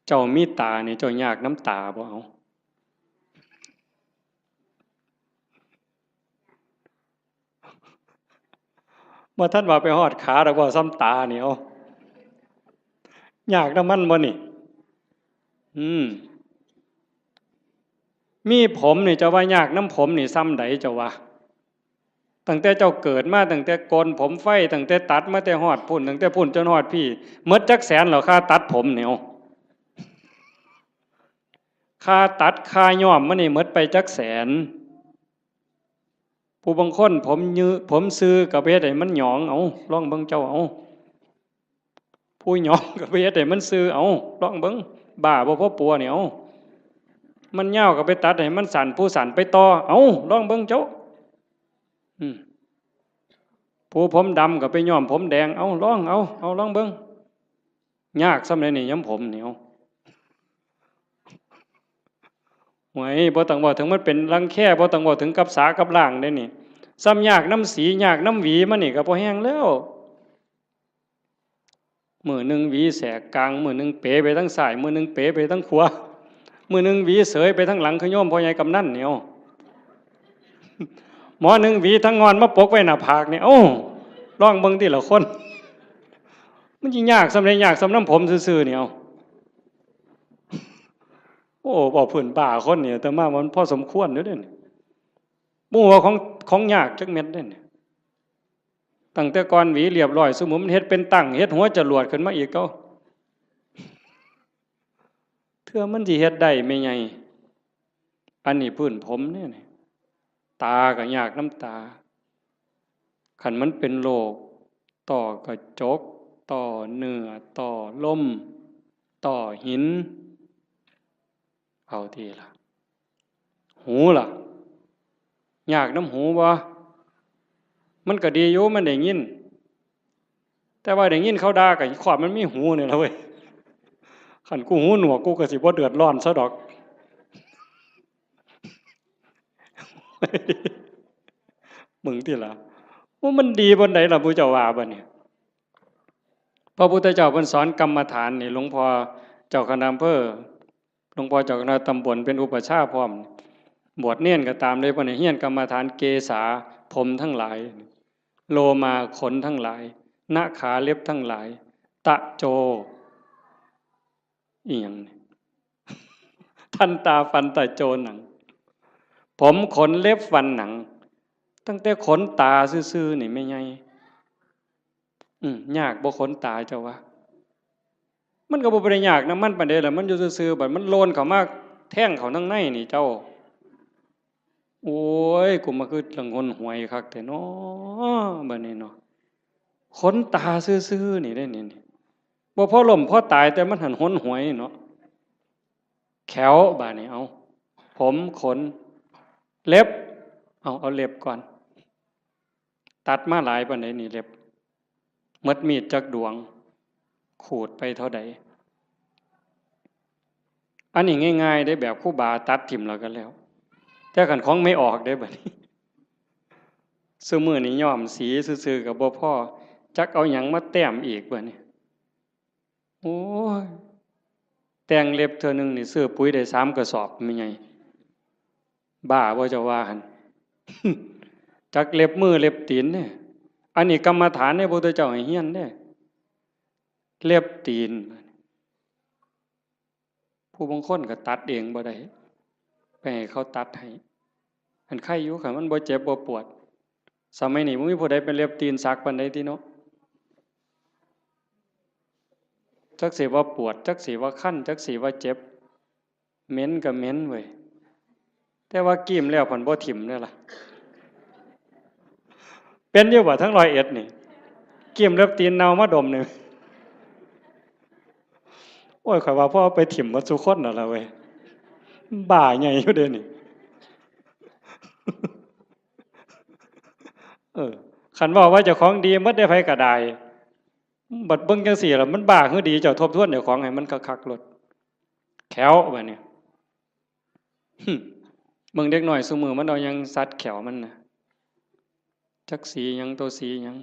เจ้ามีตานี่เจ้ายากน้ำตาบ่เอาบ่ทันว่าไปฮอดขาดอกว่าซ้ำตานี่เอายากน้ำมันบ่นี่มีผมนี่จะว่ายากน้ำผมนี่ซ้ำใดเจ้าว่าตั้งแต่เจ้าเกิดมาตั้งแต่โกนผมไฟตั้งแต่ตัดมาแต่ฮอดพุ่นตั้งแต่พุ่นจนฮอดพี่หมดจักแสนเหรอค่าตัดผมเนี่ยค่าตัดค่าย้อมมันนี่หมดไปจักแสนผู้บางคนผมยื้อผมซื้อกับเฮ็ดให้มันหยองเอาลองเบิ่งเจ้าเอาผู้หยองกับเฮ็ดให้มันซื้อเอาลองเบิ่งบ้าบ่พอปัวเนี่ยเอามันยาวก็ไปตัดให้มันสั่นผู้สั่นไปต่อเอาลองเบิ่งเจ้าผู้ผมดำก็ไปย้อมผมแดงเอาลองลองเบิ่งยากสำาใดนี่ย้ำผมนี่เอาหวยบ่ต้องบอกถึงมันเป็นรังแค่บ่ต้องบอกถึงกับสากับล่างได้นี่ซ้ำยากน้ำสียากน้ำหวีมันนี่ก็พอแห้งแล้วมือหนึ่งหวีแสกกลางมือหนึ่งเป๋ไปทั้งซ้ายมือหนึ่งเป๋ไปทั้งขวามือหนึ่งหวีเสยไปทั้งหลังขย่อมพ่อใหญ่กำนันเนี่ยหมอหนึ่งหวีทั้งงอนมาปกไว้หน้าผากเนี่ยลองเบิ่งทีละคนมันยิ่งยากสำเร็จยากสำน้ำผมซื่อๆเนี่ยบอกเพื่อนป่าคนเนี่ยแต่มามันพอสมควรเด้อเนี่ยมู่ว่าของยากจักเม็ดเด้อเนี่ยตั้งแต่ก่อนหวีเรียบร้อยสมมุติมันเฮ็ดเป็นตั้งเฮ็ดหัวจรวดขึ้นมาอีกก็เทื่อมันสิเฮ็ดได้ไม่ใหญ่อันนี้พื้นผมเนี่ยตาก็ยากน้ำตาคันมันเป็นโรคต่อกระจกต่อเนื้อต่อลมต่อหินเอาทีละหูล่ะยากน้ำหูบ่มันก็ดีอยู่มันได้ยินแต่ว่าได้ยินเขาด่าก็ขอบมันมีหูนี่ล่ะเว้ยคันกูหูหนวกกูก็สิบ่เดือดร้อนซะดอกมึงติล่ะว่ามันดีบนไหนล่ะพุทธเจ้าว่าบ่เนี่ยพระพุทธเจ้าเพิ่นสอนกรรมฐานนี่หลวงพ่อเจ้าคณะอำเภอหลวงพ่อเจ้าคณะตำบลเป็นอุปชฌาย์พร้อมบวชเนียนก็ตามเลยเพิ่นเฮียนกรรมฐานเกษาผมทั้งหลายโลมาขนทั้งหลายนาขาเล็บทั้งหลายตะโจอีหยังทันตาฟันตะโจหนังผมขนเล็บฟันหนัง ตั้งแต่ขนตาซื่อๆนี่ไม่ไงยากบ่ขนตาเจ้าวะมันก็บ่ได้ยากนะมันปานใดล่ะมันอยู่ซื่อๆบัดมันโลนเข้ามาแท่งเข้าทั้งในนี่เจ้าโอ้ยกูมาคือละงนหวยคักแต่น้อบัดนี้เนาะขนตาซื่อๆนี่ได้นี่บ่พอล้มพอตายแต่มันหันหนหวยเนาะแขวบาดนี้เอาผมขนเล็บเอาเล็บก่อนตัดมาหลายปานใดนี่เล็บหมดมีดจักดวงขูดไปเท่าใดอันนี้ง่ายๆได้แบบครูบาตัดทิ่มแล้วกันแล้วแต่คันของไม่ออกได้บัดนี้ซุมื้อนี้ย้อมสีซื่อๆก็บ่พอจักเอาหยังมาแต้มอีกบัดนี้โอ้ยแต่งเล็บเทื่อนึงนี่ซื้อปุ๋ยได้3กระสอบแม่ใหญ่บ้าบ่จะว่าหั่น จักเล็บมือเล็บตีนเนี่ยอันนี้กรรมฐานในพระพุทธเจ้าให้เฮียนเด้เล็บตีนผู้บางคนก็ตัดเองบ่ได้ไปให้เขาตัดให้อันไข้อยู่ค่ะมันบ่เจ็บบ่ปวดสมัยนี้บ่มีผู้ใดเป็นเล็บตีนสักปานใดติเนาะจักสิว่าปวดจักสิว่าคันจักสิว่าเจ็บเหม็นก็เหม็นเว้ยแต่ว่ากีมแล้วเพิ่นบ่ถิ่มเด้อล่ะเป็นอยู่บ่ทั้ง101นี่กีมเล็บตีนเน่ามาดมนึงโอ้ยข่อยว่าพ่อไปถิ่มหมดทุกคนนั่นล่ะเว้ยบ้าใหญ่อยู่เด้นี่คันว่าเจ้าของดีหมดได้ไผก็ได้บัดเบิ่งจังซี่ล่ะมันบ้าคือดีเจ้าทบทวนเจ้าของให้มันคักๆโลดแขวบัดนี้เบิ่งเด็กน้อยซุมื้อมันเอาหยังสัดแขวมันน่ะจักสีหยังตัวสีหยัง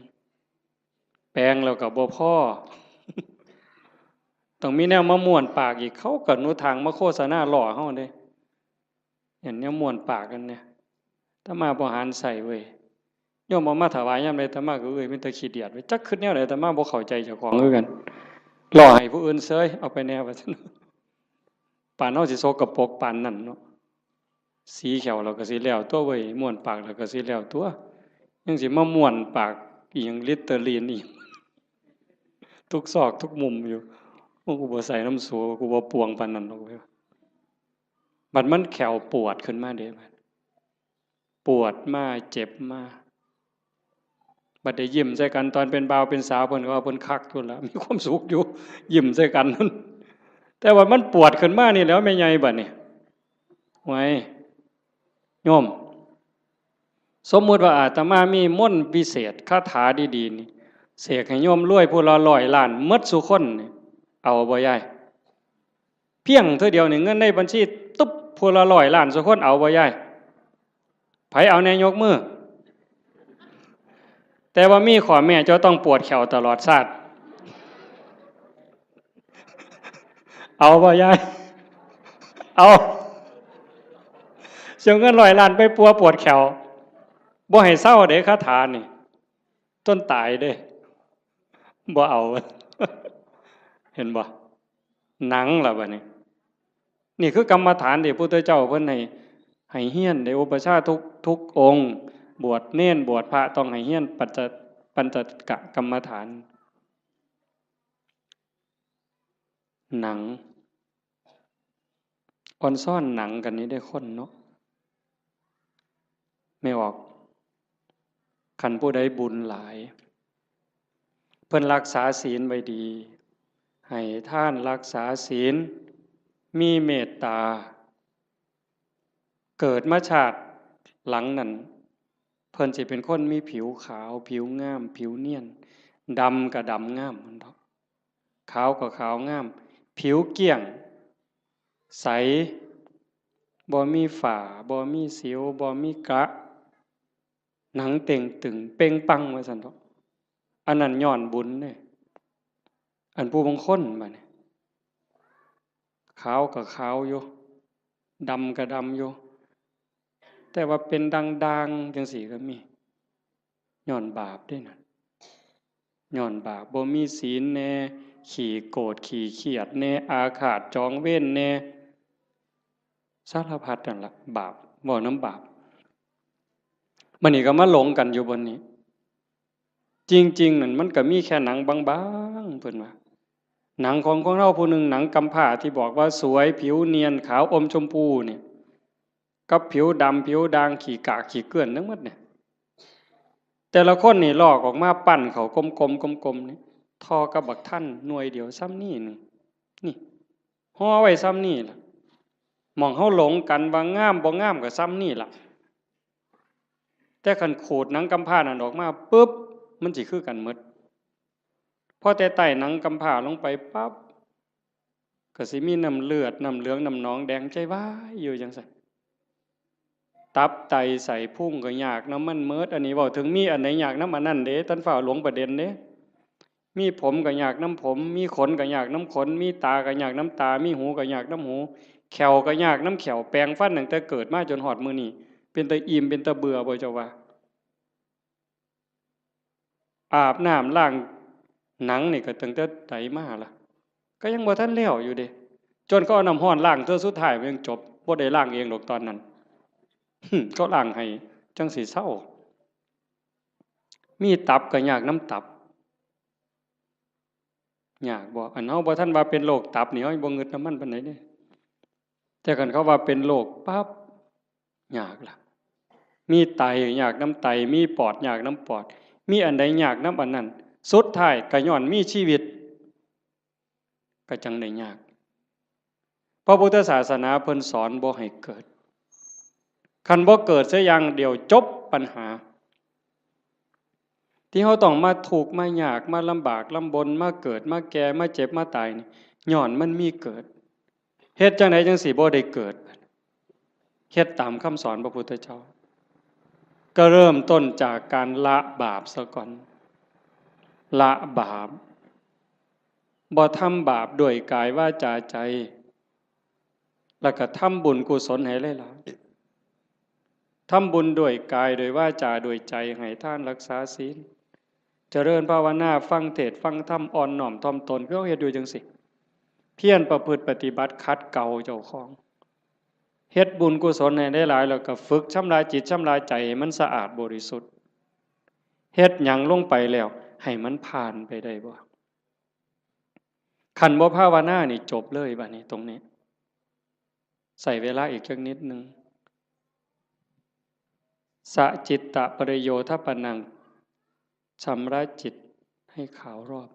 แปลงแล้วก็บ่พอต้องมีแนวมาม่วนปากอีกเขาก็หนูทางมาโฆษณาล่อเฮาเด้เห็นแนวม่วนปากกันเนี่ยถ้ามาบ่หารใส่เว้ยโยมเอามาถวายยามใดอาตมาก็มันตะขี้เดียดไว้จักคิดแนวใดอาตมาบ่เข้าใจเจ้าของคือกันล่อให้ผู้อื่นเสยเอาไปแนวว่าซั่นปานเฮาสิโซกปรกปานนั้นเนาะสีแขวเราก็สิแล้วตัวเว้ยม่วนปากเราก็สิแล้วตัวยังสิมาม่วนปากอีหยังลิตเตอรีนอีกทุกซอกทุกมุมอยู่กูบ่ใส่น้ำสูกูบ่ปวงปานนั้นดอกเว้ยบัดมันแขวปวดขึ้นมาเด้บัดปวดมาเจ็บมาบัดได้ยิ้มใส่กันตอนเป็นบ่าวเป็นสาวเพิ่นก็ว่าเพิ่นคักพุ่นล่ะมีความสุขอยู่ยิ้มใส่กันนั่นแต่ว่ามันปวดขึ้นมานี่แล้วแม่ใหญ่บัดนี้ไว้โยมสมมุติว่าอาตมามีมนต์พิเศษคาถาดีๆนี่เสกให้โยมรวยผู้ละ100 ล้านหมดซุคนนี่เอาบ่ยายเพียงเท่าเดียวนี่เงินในบัญชีตุ๊บผู้ละ100 ล้านซุคนเอาบ่ยายไผเอาแน่ยกมือแต่ว่ามีข้อแม่เจ้าต้องปวดแขวตลอดชาติเอาบ่ยายเอาเสียเงิน100 ล้านไปปัวปวดแขวบ่ให้เศร้าเด้คาถานี่ต้นตายเด้บ่เอาเห็นบ่หนังล่ะบัดนี้นี่คือกรรมฐานที่พระพุทธเจ้าเพิ่นให้เฮียนได้อุปชาทุกองค์บวชเน้นบวชพระต้องให้เฮียนปัญจกะกรรมฐานหนังออนซ่อนหนังกันนี้ได้คนเนาะไม่ออกคันผู้ใดบุญหลายเพิ่นรักษาศีลไว้ดีให้ท่านรักษาศีลมีเมตตาเกิดมาชาติหลังนั้นเพิ่นสิเป็นคนมีผิวขาวผิวงามผิวเนียนดำก็ดำงามมันเนาะขาวก็ขาวงามผิวเกลี้ยงใสบ่มีฝ้าบ่มีสิวบ่มีกระหนังเต่งตึงเป่งปังว่าซั่นเนาะอันนั้นย้อนบุญเด้อันผู้บางคนบัดนี้ขาวก็ขาวอยู่ดำก็ดำอยู่แต่ว่าเป็นด่างๆจังซี่ก็มีย้อนบาปด้วยนั่นย้อนบาปบ่มีศีลแน่ขี้โกรธขี้เคียดแน่อาฆาตจองเวรแน่สารพัดนั่นล่ะบาปบ่น้ำบาป มันนี่ก็มาหลงกันอยู่บนนี้จริงๆนั่นมันก็มีแค่หนังบางๆเพิ่นว่าหนังของเราผู้หนึ่งหนังกำพร้าที่บอกว่าสวยผิวเนียนขาวอมชมพูเนี่ยกับผิวดำผิวด่างขี้กากขี้เกลื่อนทั้งหมดเนี่ยแต่ละคนนี่ลอกออกมาปั้นเขากลมๆนี่ทอกับบักท่านหน่วยเดียวซ้ำนี่นึงนี่ห่อไว้ซ้ำนี่ล่ะมองเฮาหลงกันว่างามบ่งามก็ซ้ำนี่ล่ะแต่คันขูดหนังกำพร้านั่นออกมาปึ๊บมันสิคือกันหมดพอแต่ไต่หนังกำพร้าลงไปปั๊บก็สิมีน้ำเลือดน้ำเหลืองน้ำหนองแดงใจว้ายอยู่จังซั่นตับไตใส่พุ่งก็ยากน้ำมันเมิดอันนี้เว้าถึงมีอันไหนยากน้ำอันนั้นเด้ท่านฝ่าหลวงประเด็นเด้มีผมก็ยากน้ำผมมีขนก็ยากน้ำขนมีตาก็ยากน้ำตามีหูก็ยากน้ำหูแขวก็ยากน้ำแขวแปลงฟันตั้งแต่เกิดมาจนหอดมื้อนี้เป็นตาอิ่มเป็นตาเบื่อบ่เจ้าว่าอาบน้ำล้างหนังนี่ก็ตั้งแต่ไตมาล่ะก็ยังบ่ทันแล้วอยู่เด้จนก็เอาน้ำร้อนล้างเทื่อสุดท้ายมันยังจบบ่ได้ล้างเองดอกตอนนั้นก็ล้างให้จังสิเศร้ามีตับก็ยากน้ำตับยากบ่อันเฮาบ่ทันว่าเป็นโรคตับนี่เฮาบ่งึดน้ำมันปานใดเด้แต่คันเขาว่าเป็นโรคปั๊บยากล่ะมีไตยากน้ำไตมีปอดยากน้ำปอดมีอันใดยากน้ำอันนั้นสุดท้ายก็ย้อนมีชีวิตก็จังได้ยากพระพุทธศาสนาเพิ่นสอนบ่ให้เกิดคันบ่เกิดซะอย่างเดียวจบปัญหาที่เฮาต้องมาทุกข์มายากมาลำบากลำบนมาเกิดมาแก่มาเจ็บมาตายนี่ย้อนมันมีเกิดเฮ็ดจังไดจังสิบ่ได้เกิดเฮ็ดตามคำสอนพระพุทธเจ้าก็เริ่มต้นจากการละบาปซะก่อนละบาปบ่ทำบาปด้วยกายวาจาใจแล้วก็ทำบุญกุศลให้หลายๆทำบุญด้วยกายด้วยวาจาด้วยใจให้ทานรักษาศีลเจริญภาวนาฟังเทศน์ฟังธรรมอ่อนน้อมถ่อมตนเพื่อเฮ็ดอยู่จังซี่เพียรประพฤติปฏิบัติขัดเกลาเจ้าของเฮ็ดบุญกุศลให้ได้หลายแล้วก็ฝึกชำระจิตชำระใจให้มันสะอาดบริสุทธิ์เฮ็ดหยังลงไปแล้วให้มันผ่านไปได้บ่คันบ่ภาวนานี่จบเลยบัดนี้ตรงนี้ใส่เวลาอีกจักนิดนึงสะจิตตะปริโยทปนังชำระจิตให้ขาวรอบ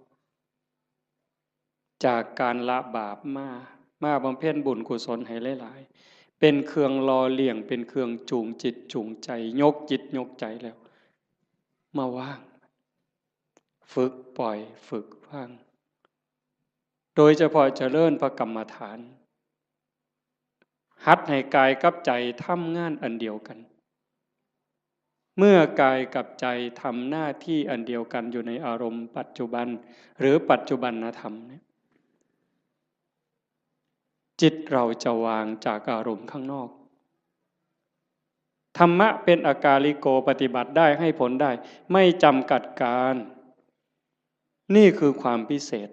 จากการละบาปมาบำเพ็ญบุญกุศลให้หลายๆเป็นเครื่องรอเลี้ยงเป็นเครื่องจูงจิตจูงใจยกจิตยกใจแล้วมาว่างฝึกปล่อยฝึกว่างโดยเฉพาะเจริญพระกรรมฐานหัดให้กายกับใจทำงานอันเดียวกันเมื่อกายกับใจทำหน้าที่อันเดียวกันอยู่ในอารมณ์ปัจจุบันหรือปัจจุบันธรรมเนี่ยจิตเราจะวางจากอารมณ์ข้างนอกธรรมะเป็นอากาลิโกปฏิบัติได้ให้ผลได้ไม่จำกัดการนี่คือความพิเศษ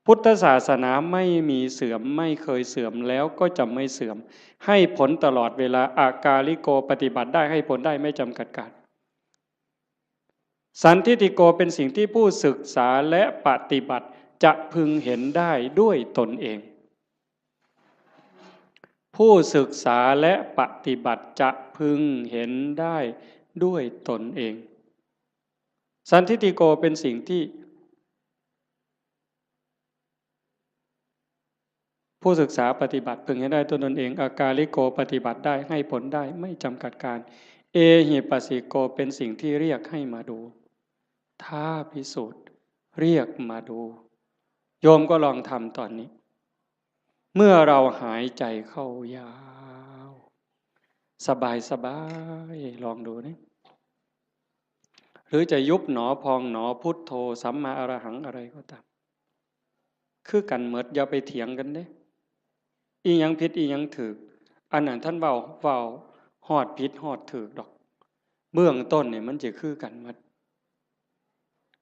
พุทธศาสนาไม่มีเสื่อมไม่เคยเสื่อมแล้วก็จะไม่เสื่อมให้ผลตลอดเวลาอากาลิโกปฏิบัติได้ให้ผลได้ไม่จำกัดการสันทิฏฐิโกเป็นสิ่งที่ผู้ศึกษาและปฏิบัติจะพึงเห็นได้ด้วยตนเองผู้ศึกษาและปฏิบัติจะพึงเห็นได้ด้วยตนเองสันทิฏฐิโกเป็นสิ่งที่ผู้ศึกษาปฏิบัติพึงเห็นได้ตนเองอากาลิโกปฏิบัติได้ให้ผลได้ไม่จำกัดการเอหิปัสสิโกเป็นสิ่งที่เรียกให้มาดูท้าพิสูจน์เรียกมาดูโยมก็ลองทำตอนนี้เมื่อเราหายใจเข้ายาวสบายลองดูนี่หรือจะยุบหนอพองหนอพุทโธสัมมาอรหังอะไรก็ตามคือกันเหมิดอย่าไปเถียงกันเด้อีหยังผิดอีหยังถูกอันนั้นท่านเว้าฮอดผิดฮอดถูกดอกเบื้องต้นเนี่ยมันจะคือกันหมด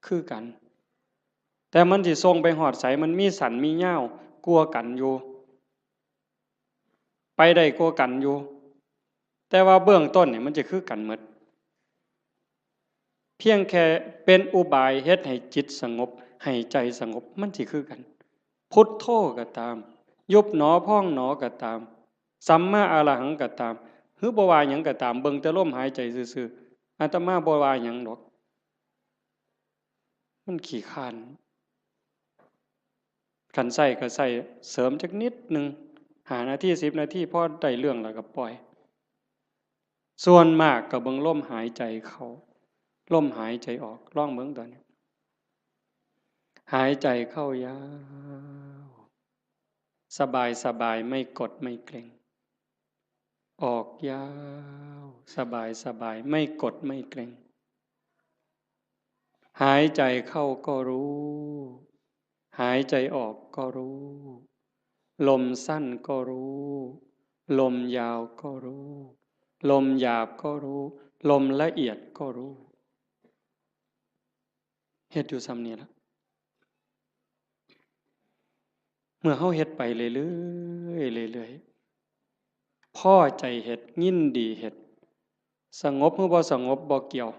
คือกันแต่มันสิส่งไปฮอดไสมันมีสันมีเหย้ากลัวกันอยู่ไปได้กลัวกันอยู่แต่ว่าเบื้องต้นเนี่ยมันจะคือกันหมด พียงแค่เป็นอุบายเฮ็ดให้จิตสงบให้ใจสงบมันสิคือกันพุทโธก็ตามยุบหนอพองหนอก็ตามสัมมาอรหังก็ตามหรือบ่ว่าหยังก็ตามเบิ่งแต่ลมหายใจซื่อๆอาตมาบ่ว่าหยังดอกมันขี้คร้านคันใส่ก็ใส่เสริมจักนิดนึง5 นาที10 นาทีพอได้เรื่องแล้วก็ปล่อยส่วนมากก็เบิ่งลมหายใจเข้าลมหายใจออกลองเบิ่งตัวนี้หายใจเข้ายาวสบายสบายไม่กดไม่เกร็งออกยาวสบายสบายไม่กดไม่เกร็งหายใจเข้าก็รู้หายใจออกก็รู้ลมสั้นก็รู้ลมยาวก็รู้ลมหยาบก็รู้ลมละเอียดก็รู้เฮ็ดอยู่ซ้ำนี้ล่ะเมื่อเฮาเฮ็ดไปเรื่อยๆเรื่อยๆพอใจเฮ็ดยินดีเฮ็ดสงบหรือบ่สงบบ่เกี่ยว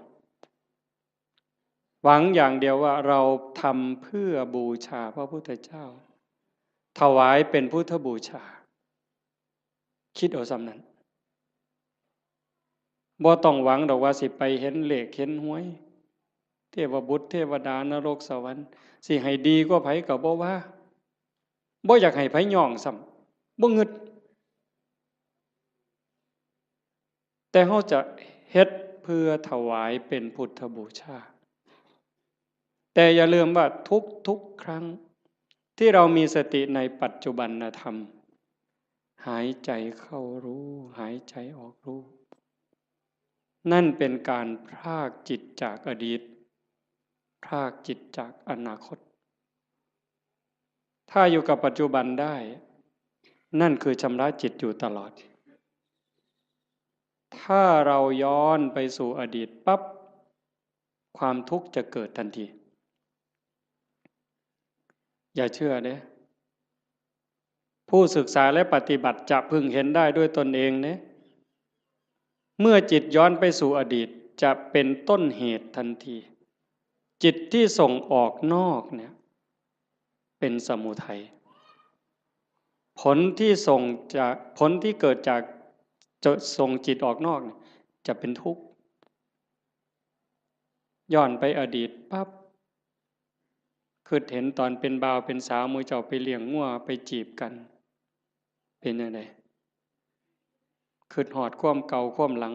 หวังอย่างเดียวว่าเราทำเพื่อบูชาพระพุทธเจ้าถวายเป็นพุทธบูชาคิดเอาซ้ำนั้นบ่ต้องหวังดอกว่าสิไปเห็นเลขเห็นหวยเทวบุตรเทวดานรกสวรรค์สิให้ดีกว่าไผก็บ่ว่าบ่อยากให้ไผย่องซ้ำบ่งึดแต่เฮาจะเฮ็ดเพื่อถวายเป็นพุทธบูชาแต่อย่าลืมว่าทุกครั้งที่เรามีสติในปัจจุบันธรรมหายใจเข้ารู้หายใจออกรู้นั่นเป็นการพรากจิตจากอดีตพรากจิตจากอนาคตถ้าอยู่กับปัจจุบันได้นั่นคือชำระจิตอยู่ตลอดถ้าเราย้อนไปสู่อดีตปั๊บความทุกข์จะเกิดทันทีอย่าเชื่อเด้ผู้ศึกษาและปฏิบัติจะพึงเห็นได้ด้วยตนเองเด้เมื่อจิตย้อนไปสู่อดีตจะเป็นต้นเหตุทันทีจิตที่ส่งออกนอกเนี่ยเป็นสมุทัยผลที่เกิดจากจะส่งจิตออกนอกเนี่ยจะเป็นทุกข์ย้อนไปอดีตปั๊บคือเห็นตอนเป็นบ่าวเป็นสาวมือเจ้าไปเลี้ยงงัวไปจีบกันเป็นยังไงคือหอดความเก่าความหลัง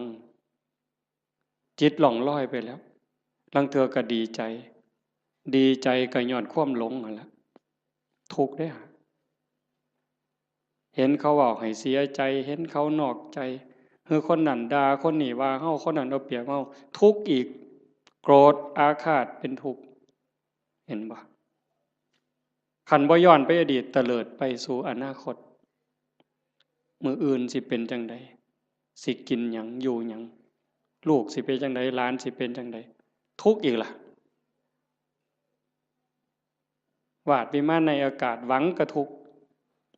จิตหล่องลอยไปแล้วลังเธอก็ดีใจก็ย้อนความหลงนั่นแหละทุกข์ได้ฮะเห็นเขาบอกให้เสียใจเห็นเขานอกใจคือคนนั้นด่าคนนี้ว่าเฮาคนนั้นเอาเปรียบเฮาทุกข์อีกโกรธอาฆาตเป็นทุกข์เห็นบ่ขันบ่ย้อนไปอดีตเตลิดไปสู่อนาคตมื้ออื่นสิเป็นจังใดสิกินหยังอยู่หยังลูกสิเป็นจังใดหลานสิเป็นจังใดทุกข์อีกล่ะวาดวิมานในอากาศหวังกระทุกข์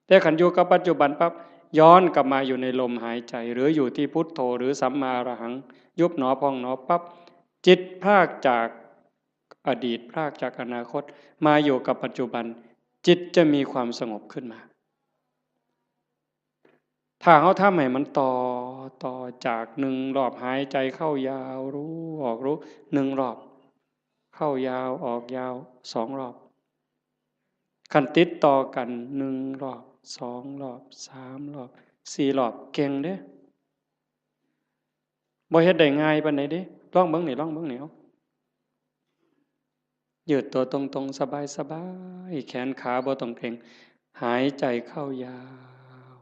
แต่ขันอยู่กับปัจจุบันปั๊บย้อนกลับมาอยู่ในลมหายใจหรืออยู่ที่พุทโธหรือสัมมาอรหังยุบหนอพองหนอปั๊บจิตพรากจากอดีตพรากจากอนาคตมาอยู่กับปัจจุบันจิตจะมีความสงบขึ้นมาถ้าเขาทำให้มันต่อจาก1 รอบหายใจเข้ายาวรู้ออกรู้1 รอบเข้ายาวออกยาว2 รอบขันติดต่อกัน1 รอบ2 รอบ3 รอบ4 รอบเก่งเด้บ่เฮ็ดได้ง่ายปานใดเด้ลองเบิ่งนี่เอายืดตัวตรงๆสบายๆแขนขาบ่ต้องเกร็งหายใจเข้ายาว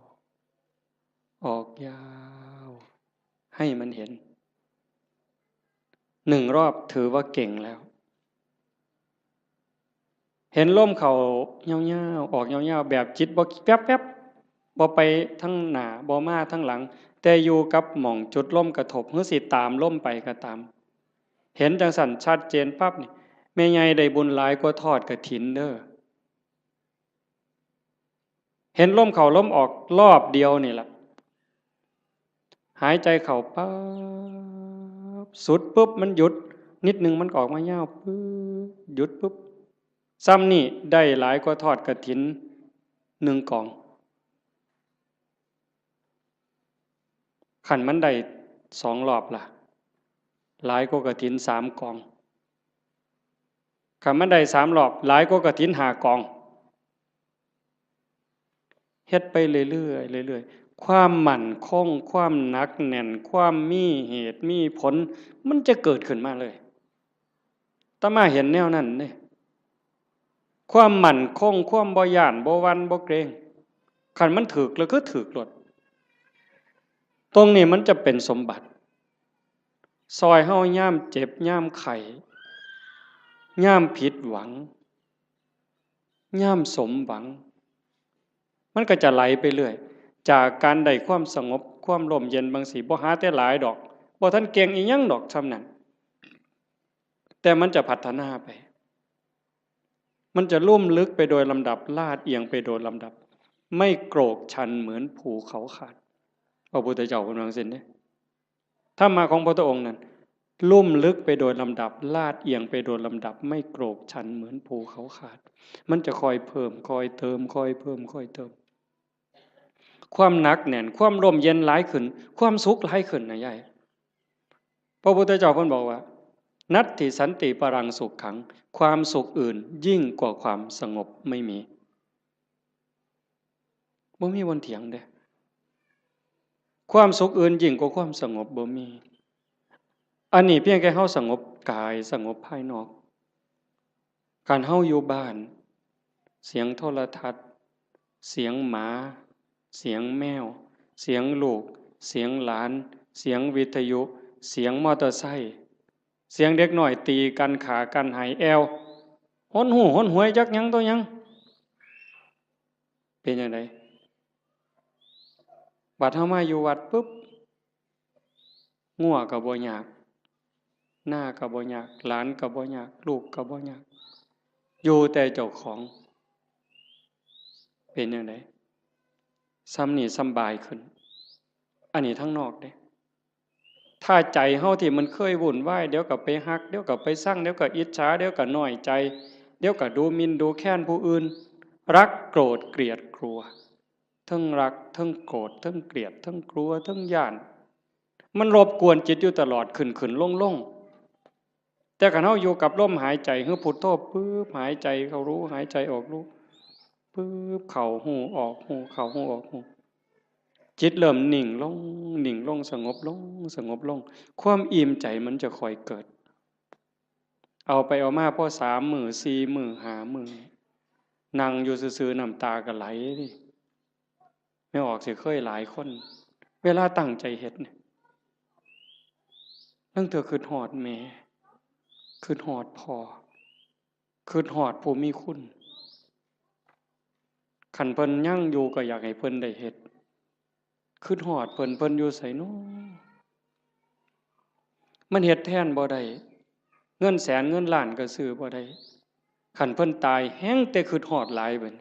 ออกยาวให้มันเห็น1 รอบถือว่าเก่งแล้วเห็นลมเข้ายาวๆออกยาวๆแบบจิตบ่แป๊บๆบ่ไปทั้งหน้าบ่มาทั้งหลังแต่อยู่กับหม่องจุดลมกระทบหรือสิตามลมไปก็ตามเห็นจังสั่นชัดเจนปั๊บนี่แม่ใหญ่ได้บุญหลายกว่าทอดกฐินเด้อเห็นลมเข้าลมออกรอบเดียวนี่ล่ะหายใจเข้าปั๊บสุดปุ๊บมันหยุด นิดนึงมันออกมายาวปึ๊บหยุดปุ๊บซ้ำนี่ได้หลายกว่าทอดกฐิน1 กองขันมันได้2 รอบล่ะหลายกว่ากฐิน3 กองขันมันได้3 รอบหลายกว่ากฐิน5 กองเฮ็ดไปเรื่อยๆเรื่อยๆความมั่นคงความหนักแน่นความมีเหตุมีผลมันจะเกิดขึ้นมาเลยอาตมาเห็นแนวนั้นเด้ความมั่นคงความบ่ย้านบ่หวั่นบ่เกรงคันมันถูกแล้วก็ถูกหลดตรงนี้มันจะเป็นสมบัติซอยเฮาย่ามเจ็บย่ามไข้ย่ามผิดหวังย่ามสมหวังมันก็จะไหลไปเรื่อยจากการได้ความสงบความร่มเย็นบางสีบ่หาแต่หลายดอกบ่ทันเก่งอีหยังดอกทำนั้นแต่มันจะพัฒนาไปมันจะลุ่มลึกไปโดยลำดับลาดเอียงไปโดยลำดับไม่โกรกชันเหมือนภูเขาขาดพระพุทธเจ้าคนนั้นสิเนี่ยถ้ามาของพระองค์นั้นลุ่มลึกไปโดยลำดับลาดเอียงไปโดยลำดับไม่โกรกชันเหมือนภูเขาขาดมันจะคอยเพิ่มคอยเติมคอยเพิ่มคอยเติมความหนักแน่นความร่มเย็นหลายขึ้นความสุขหลายขึ้นนะยายพระพุทธเจ้าเพิ่นบอกว่านัตถิสันติปรังสุขขังความสุขอื่นยิ่งกว่าความสงบไม่มีบ่มีบนเถียงเด้ความสุขอื่นยิ่งกว่าความสงบบ่มีอันนี้เพียงแค่เฮาสงบกายสงบภายนอกการเฮาอยู่บ้านเสียงโทรทัศน์เสียงหมาเสียงแมวเสียงลูกเสียงหลานเสียงวิทยุเสียงมอเตอร์ไซค์เสียงเด็กน้อยตีกันขากันหายแอวหนหูหนหวยจักหยังตัวหยังเป็นจังไดบัดเฮามาอยู่วัดปุ๊บงัวก็บ่ยากหน้าก็บ่ยากหลานก็บ่ยากลูกก็บ่ยากอยู่แต่เจ้าของเป็นจังไดซ้ำนี่สำบายขึ้นอันนี้ทั้งนอกเด้ถ้าใจเฮาที่มันเคยวุ่นวายเดี๋ยวก็ไปฮักเดี๋ยวก็ไปสั่งเดี๋ยวก็อิจฉาเดี๋ยวก็น้อยใจเดี๋ยวก็ดูหมิ่นดูแค้นผู้อื่นรักโกรธเกลียดกลัวทั้งรักทั้งโกรธทั้งเกลียดทั้งกลัวทั้งย้านมันรบกวนจิตอยู่ตลอดขึ้นลงแต่คันเฮาอยู่กับลมหายใจคือพุทโธปึ๊บหายใจเข้ารู้หายใจออกรู้ปึ๊บเข้าหูออกหูเข้าหูออกหูจิตเริ่มนิ่งลงสงบลงสงบลงความอิ่มใจมันจะค่อยเกิดเอาไปเอามาพอ3 มื้อ4 มื้อ5 มื้อนั่งอยู่ซื่อๆน้ำตาก็ไหลดิไม่ออกสิเคยหลายคนเวลาตั้งใจเฮ็ดเนี่ยตั้งแต่คิดฮอดแม่คิดฮอดพ่อคิดฮอดผู้มีคุณคันเพิ่นยังอยู่ก็อยากให้เพิ่นได้เฮ็ดคิดฮอดเพิ่นอยู่ไสน้อมันเฮ็ดแทนบ่ได้เงินแสนเงินล้านก็ซื้อบ่ได้คันเพิ่นตายแฮงแต่คิดฮอดหลายเบิด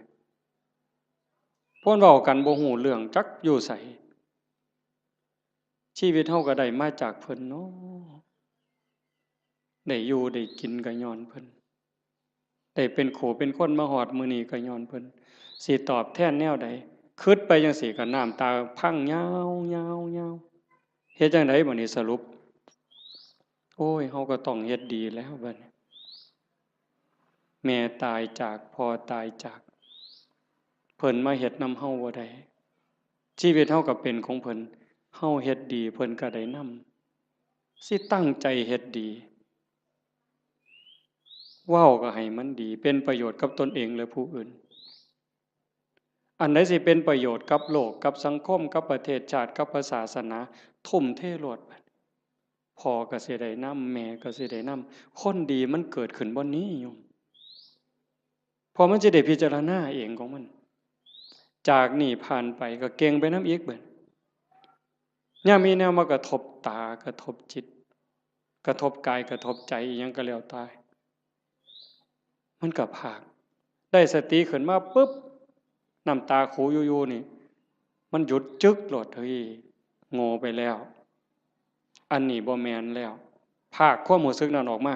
เพิ่นเว้ากันบ่ฮู้เรื่องจักอยู่ไสชีวิตเฮาก็ได้มาจากเพิ่นเนาะได้อยู่ได้กินก็ย้อนเพิ่นได้เป็นขู่เป็นคนมาฮอดมื้อนี้ก็ย้อนเพิ่นสิตอบแทนแนวใดคิดไปจังซี่ก็น้ำตาพังยาวๆๆเฮ็ดจังไดบัดนี้สรุปโอ้ยเฮาก็ต้องเฮ็ดดีแล้วบัดนี้แม่ตายจากพ่อตายจากเพิ่นมาเฮ็ดนำเฮาบ่ได้ชีวิตเฮาก็เป็นของเพิ่นเฮาเฮ็ดดีเพิ่นก็ได้นำสิตั้งใจเฮ็ดดีเว้าก็ให้มันดีเป็นประโยชน์กับตนเองและผู้อื่นอันใดสิเป็นประโยชน์กับโลกกับสังคมกับประเทศชาติกับศาสนาทุ่มเทโลดบัดพ่อก็สิได้นำแม่ก็สิได้นำคนดีมันเกิดขึ้นบ่นี้โยมพอมันสิได้พิจารณาเองของมันจากนี่ผ่านไปก็เก่งไปนำอีกเบิดยามมีแนวมากระทบตากระทบจิตกระทบกายกระทบใจอิหยังก็แล้วแต่มันก็พากได้สติขึ้นมาปึ๊บน้ำตาขูอยู่ๆนี่มันหยุดจึกโลดเฮ้ยโง่ไปแล้วอันนี้บ่แม่นแล้ว ภาคความรู้สึกนั้นออกมา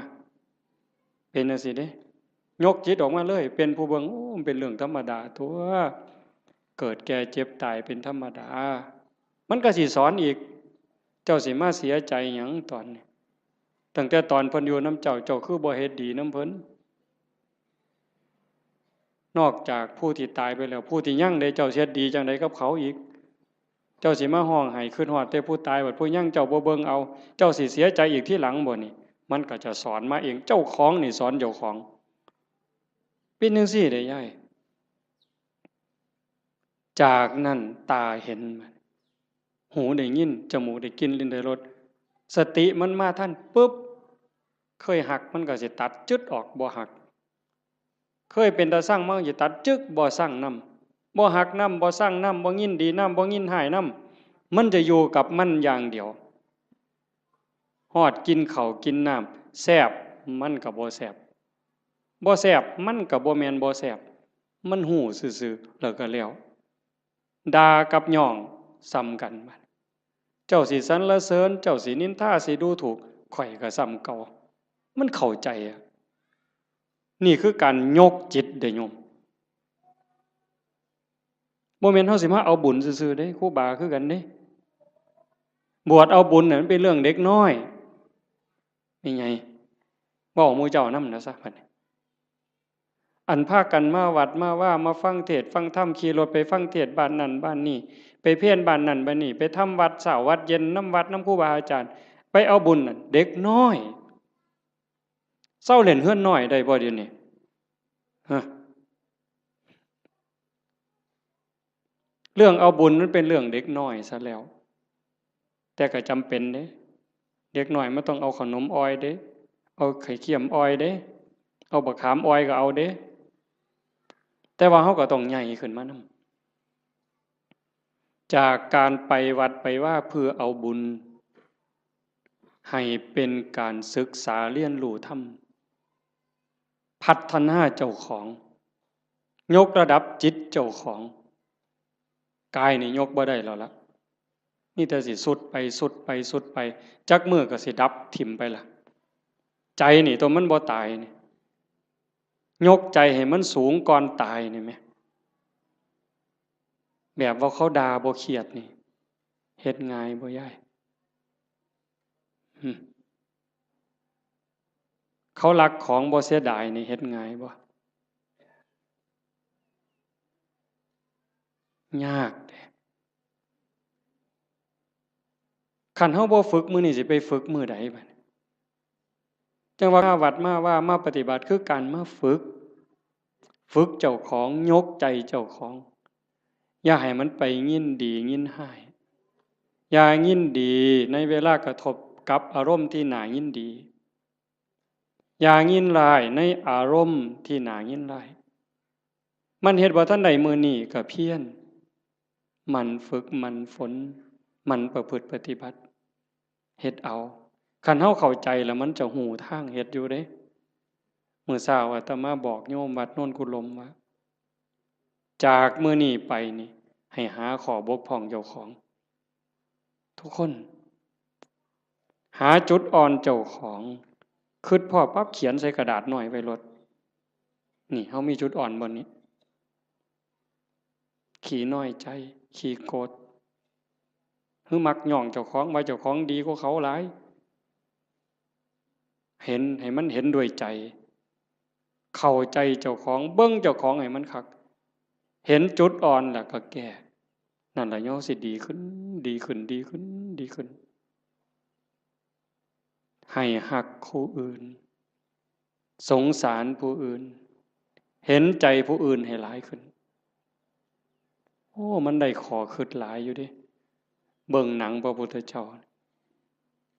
เป็นจังซี่เด้ยกจิตออกมาเลยเป็นผู้เบิ่งโอ้มันเป็นเรื่องธรรมดาตัวเกิดแก่เจ็บตายเป็นธรรมดามันก็สิสอนอีกเจ้าสิมาเสียใจหยังตอนนี้ตั้งแต่ตอนเพิ่นอยู่นำเจ้าคือบ่เฮ็ดดีนำเพิ่นนอกจากผู้ที่ตายไปแล้วผู้ที่ยังได้เจ้าเฮ็ดดีจังไดกับเขาอีกเจ้าสิมาห้องไห้ขึ้นฮอดแต่ผู้ตายบัดผู้ยังเจ้าบ่เบิ่งเอาเจ้าสิเสียใจอีกที่หลังบ่นี่มันก็จะสอนมาเองเจ้าของนี่สอนเจ้าของเป็นจังซี่ได้ยายจากนั้นตาเห็นหูได้ยินจมูกได้กลิ่นลิ้นได้รสสติมันมาท่านปุ๊บเคยหักมันก็สิตัดจึดออกบ่หักเคยเป็นตาสร้างมันสิตัดจึกบ่สร้างนำบ่หักนำบ่สร้างนำบ่ยินดีนำบ่ยินหายนำมันจะอยู่กับมันอย่างเดียวฮอดกินข้าวกินน้ำแซ่บมันก็บ่แซ่บบ่แซ่บมันก็บ่แม่นบ่แซ่บมันหู้ซื่อๆแล้วก็แล้วด่ากับย่องซ้ำกันบัดเจ้าสิสรรเสริญเจ้าสินินทาสิดูถูกข่อยก็ซ้ำเก่ามันเข้าใจอ่ะนี่คือการยกจิตเด้อโยมบ่แม่นเฮาสิมาเอาบุญซื่อๆเด้ครูบาคือกันเด้บวชเอาบุญน่ะมันเป็นเรื่องเด็กน้อยนี่ไงเว้าหมู่เจ้านำนะซะบัดนี้อันพากันมาวัดมาว่ามาฟังเทศน์ฟังธรรมขี่รถไปฟังเทศน์บ้านนั้นบ้านนี้ไปเพี้ยนบ้านนั้นบ้านนี้ไปทำวัดเช้าวัดเย็นน้ำวัดน้ำครูบาอาจารย์ไปเอาบุญน่ะเด็กน้อยเศร้าเล่นเฮือนน้อยได้บ่เดี๋ยวนี้ฮะเรื่องเอาบุญนั้นเป็นเรื่องเด็กน้อยซะแล้วแต่ก็จำเป็นเด้เด็กน้อยมันต้องเอาขนมอ้อยเด้เอาไข่เค็มอ้อยเด้เอาบักขามอ้อยก็เอาเด้แต่ว่าเฮาก็ต้องใหญ่ขึ้นมานำจากการไปวัดไปว่าเพื่อเอาบุญให้เป็นการศึกษาเรียนรู้ธรรมพัฒนาเจ้าของยกระดับจิตเจ้าของกายนี่ยกบ่ได้แล้วล่ะนี่แต่สิสุดไปสุดไปสุดไปจักมือก็สิดับถิ่มไปล่ะใจนี่ตัวมันบ่ตายนี่ยกใจให้มันสูงก่อนตายนี่แหมแบบว่าเขาด่าบ่เครียดนี่เฮ็ดง่ายบ่ยายเขารักของบ่เสียดายนี่เฮ็ดง่ายบ่ยากเด้คันเฮาบ่ฝึกมื้อนี้สิไปฝึกมื้อใดบัดจังว่าวัดมาว่ามาปฏิบัติคือการมาฝึกเจ้าของยกใจเจ้าของอย่าให้มันไปยินดียินหายอย่ายินดีในเวลากระทบกับอารมณ์ที่น่ายินดีอย่ายินร้ายในอารมณ์ที่น่ายินร้ายมันเฮ็ดบ่ทันใดมื้อนี้ก็เพียรมันฝึกมันฝนมันประพฤติปฏิบัติเฮ็ดเอาคันเฮาเข้าใจแล้วมันจะหูทางเฮ็ดอยู่เด้มื้อเช้าอาตมาบอกโยมวัดโน่นกุลมว่าจากมื้อนี้ไปนี่ให้หาข้อบกพร่องเจ้าของทุกคนหาจุดอ่อนเจ้าของคิดพอปั๊บเขียนใส่กระดาษหน่อยไว้รถนี่เฮามีจุดอ่อนบ่นี้ขี้น้อยใจขี้โกรธคือมักย่องเจ้าของว่าเจ้าของดีกว่าเขาหลายเห็นให้มันเห็นด้วยใจเข้าใจเจ้าของเบิ่งเจ้าของให้มันคักเห็นจุดอ่อนแล้วก็แก้นั่นล่ะโยมสิดีขึ้นดีขึ้นดีขึ้นดีขึ้นให้ฮักผู้อื่นสงสารผู้อื่นเห็นใจผู้อื่นให้หลายขึ้นโอ้มันได้ขอคิดหลายอยู่ดิเบิ่งหนังพระพุทธเจ้า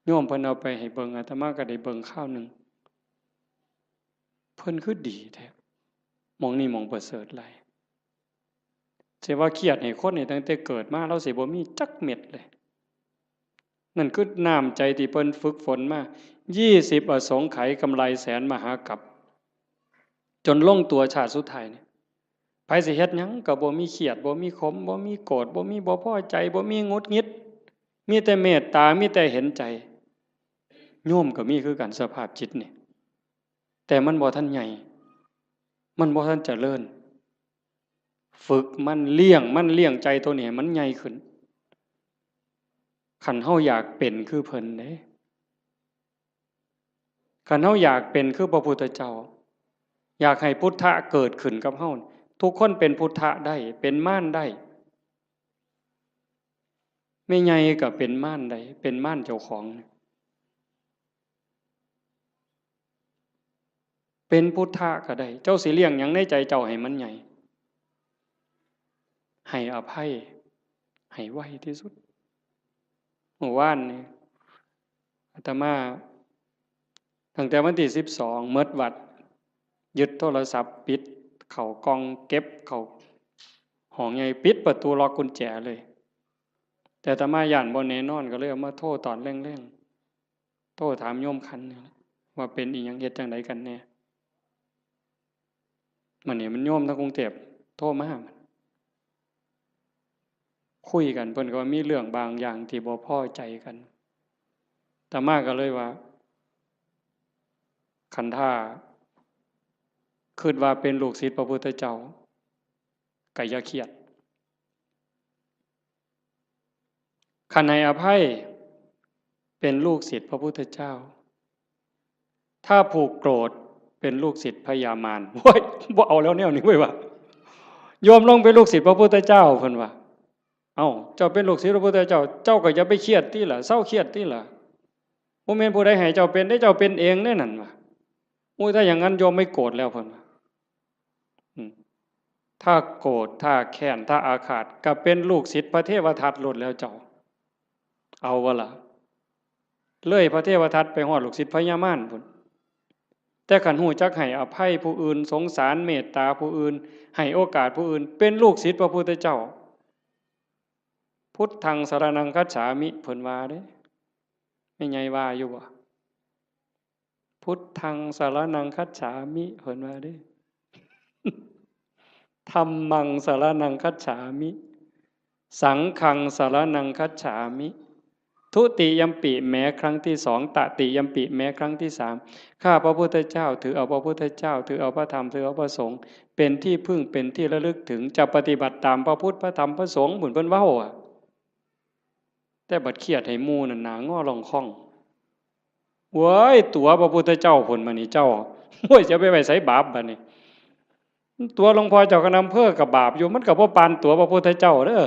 โยมเพิ่นเอาไปให้เบิ่งอาตมาก็ได้เบิ่งข้าวนึงเพิ่นคือดีแท้มองนี่มองประเสริฐหลายสิว่าเครียดให้คนนี่ตั้งแต่เกิดมาเราสิบ่มีจักเม็ดเลยนั่นคือน้ำใจที่เพิ่นฝึกฝนมา20อสงไขยกำไรแสนมหากัปจนลงตัวชาติสุดท้ายนี่ไผสิเฮ็ดหยังก็บ่มีเครียดบ่มีขมบ่มีโกรธบ่มีบ่พอใจบ่มีหงุดหงิดมีแต่เมตตามีแต่เห็นใจ โยมก็มีคือกันสภาพจิตนี่แต่มันบ่ทันใหญ่มันบ่ทันเจริญฝึกมันเลี้ยงใจตัวนี้มันใหญ่ขึ้นคันเฮาอยากเป็นคือเพิ่นเด้คันเฮาอยากเป็นคือพระพุทธเจ้าอยากให้พุทธะเกิดขึ้นกับเฮาทุกคนเป็นพุทธะได้เป็นม่านได้ไม่ใหญ่ก็เป็นม่านได้เป็นม่านเจ้าของเป็นพุทธะก็ได้เจ้าสิเลี้ยงหยังในใจเจ้าให้มันใหญ่ให้อภัยให้ไวที่สุดเมื่อวานนี่อาตมาตั้งแต่วันที่12เมิดวัดยึดโทรศัพท์ปิดเข้ากล่องเก็บเข้าห้องใหญ่ปิดประตูล็อกกุญแจเลยแต่อาตมาย่านบ่แน่นอนก็เลยเอามาโทรตอนแรงๆโทรถามโยมคันนี่ว่าเป็นอีหยังเฮ็ดจังไดกันแน่มันนี่มันโยมทางกรุงเทพโทรมาคุยกันเพิ่นก็ว่ามีเรื่องบางอย่างที่บ่พอใจกันอาตมาก็เลยว่าคันท่าคิดว่าเป็นลูกศิษย์พระพุทธเจ้าก็อย่าเครียดคันให้อภัยเป็นลูกศิษย์พระพุทธเจ้าถ้าผูกโกรธเป็นลูกศิษย์พญามารโอ้ยบ่เอาแล้วแนวนี้เว้ยว่าโยมลงเป็นลูกศิษย์พระพุทธเจ้าเพิ่นว่าเอ้าเจ้าเป็นลูกศิษย์พระพุทธเจ้าเจ้าก็อย่าไปเครียดติล่ะเศร้าเครียดติล่ะบ่แม่นผู้ใดให้เจ้าเป็นได้เจ้าเป็นเองแน่นั่นว่าโอ้ยถ้าอย่างนั้นโยมไม่โกรธแล้วเพิ่นว่าถ้าโกรธถ้าแค้นถ้าอาฆาตก็เป็นลูกศิษย์พระเทวทัตหลุดแล้วเจ้าเอาวะล่ะเลยพระเทวทัตไปฮอดลูกศิษย์พญามารพุ่นแต่ขันหูจักให้อภัยผู้อื่นสงสารเมตตาผู้อื่นให้โอกาสผู้อื่นเป็นลูกศิษย์พระพุทธเจ้าพุทธังสรณังคัจฉามิเพิ่นว่าเด้ไม่ไงว่าอยู่บ่พุทธังสรณังคัจฉามิเพิ่นว่าเด้ธัมมังสรณังคัจฉามิสังฆังสรณังคัจฉามิทุติยัมปิแม้ครั้งที่2ตติยัมปิแม้ครั้งที่3ข้าพระพุทธเจ้าถือเอาพระพุทธเจ้าถือเอาพระธรรมถือเอาพระสงฆ์เป็นที่พึ่งเป็นที่ระลึกถึงจะปฏิบัติตามพระพุทธพระธรรมพระสงฆ์บุญเพิ่นเว้าแต่บัดเครียดให้หมู่นั่นหนางอลองค่องเว้ยตัวพระพุทธเจ้าพุ่นมานี่เจ้าโอ้ยจะไปไว้ไสบาปบัดนี้ตัวหลวงพ่อเจ้าคณะอำเภอกับบาปอยู่มันก็บ่ปานตัวพระพุทธเจ้าเด้อ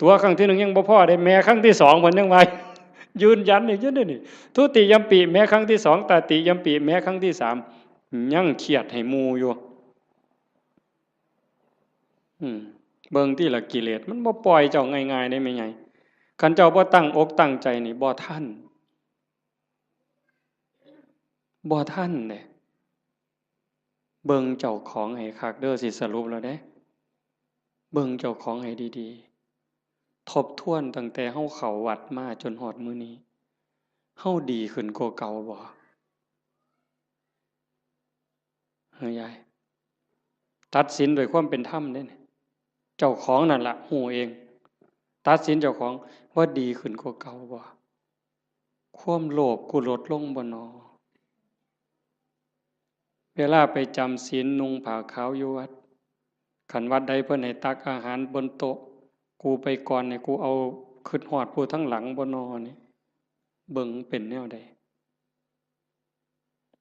ตัวครั้งที่1ยังบ่พอได้แม้ครั้งที่2เพิ่นยังว่ายืนยันอีกอยู่นี่ทุติยัมปิแม้ครั้งที่2ตติยัมปิแม้ครั้งที่3ยังเครียดให้หมู่อยู่เบิ่งที่ละกิเลสมันบ่ปล่อยเจ้าง่ายๆได้แม่ใหญ่คันเจ้าบ่ตั้งอกตั้งใจนี่บ่ทันเด้เบิ่งเจ้าของให้คักเด้อสิสรุปแล้วเด้เบิ่งเจ้าของให้ดีๆทบทวนตั้งแต่เฮาเข้าวัดมาจนฮอดมื้อนี้เฮาดีขึ้นกว่าเก่าบ่เฮ้ยยายตัดสินด้วยความเป็นธรรมเด้เจ้าของนั่นล่ะฮู้เองตัดสินเจ้าของว่าดีขึ้นกว่าเก่าบ่ความโลภกูลดลงบ่น้อเวลาไปจำศีลนุ่งผ้าขาวอยู่วัดคันวัดใดเพิ่นให้ตักอาหารบนโต๊ะกูไปก่อนเนี่ยกูเอาคิดฮอดผู้ทั้งหลังบ่น้อนี่เบิ่งเป็นแนวใด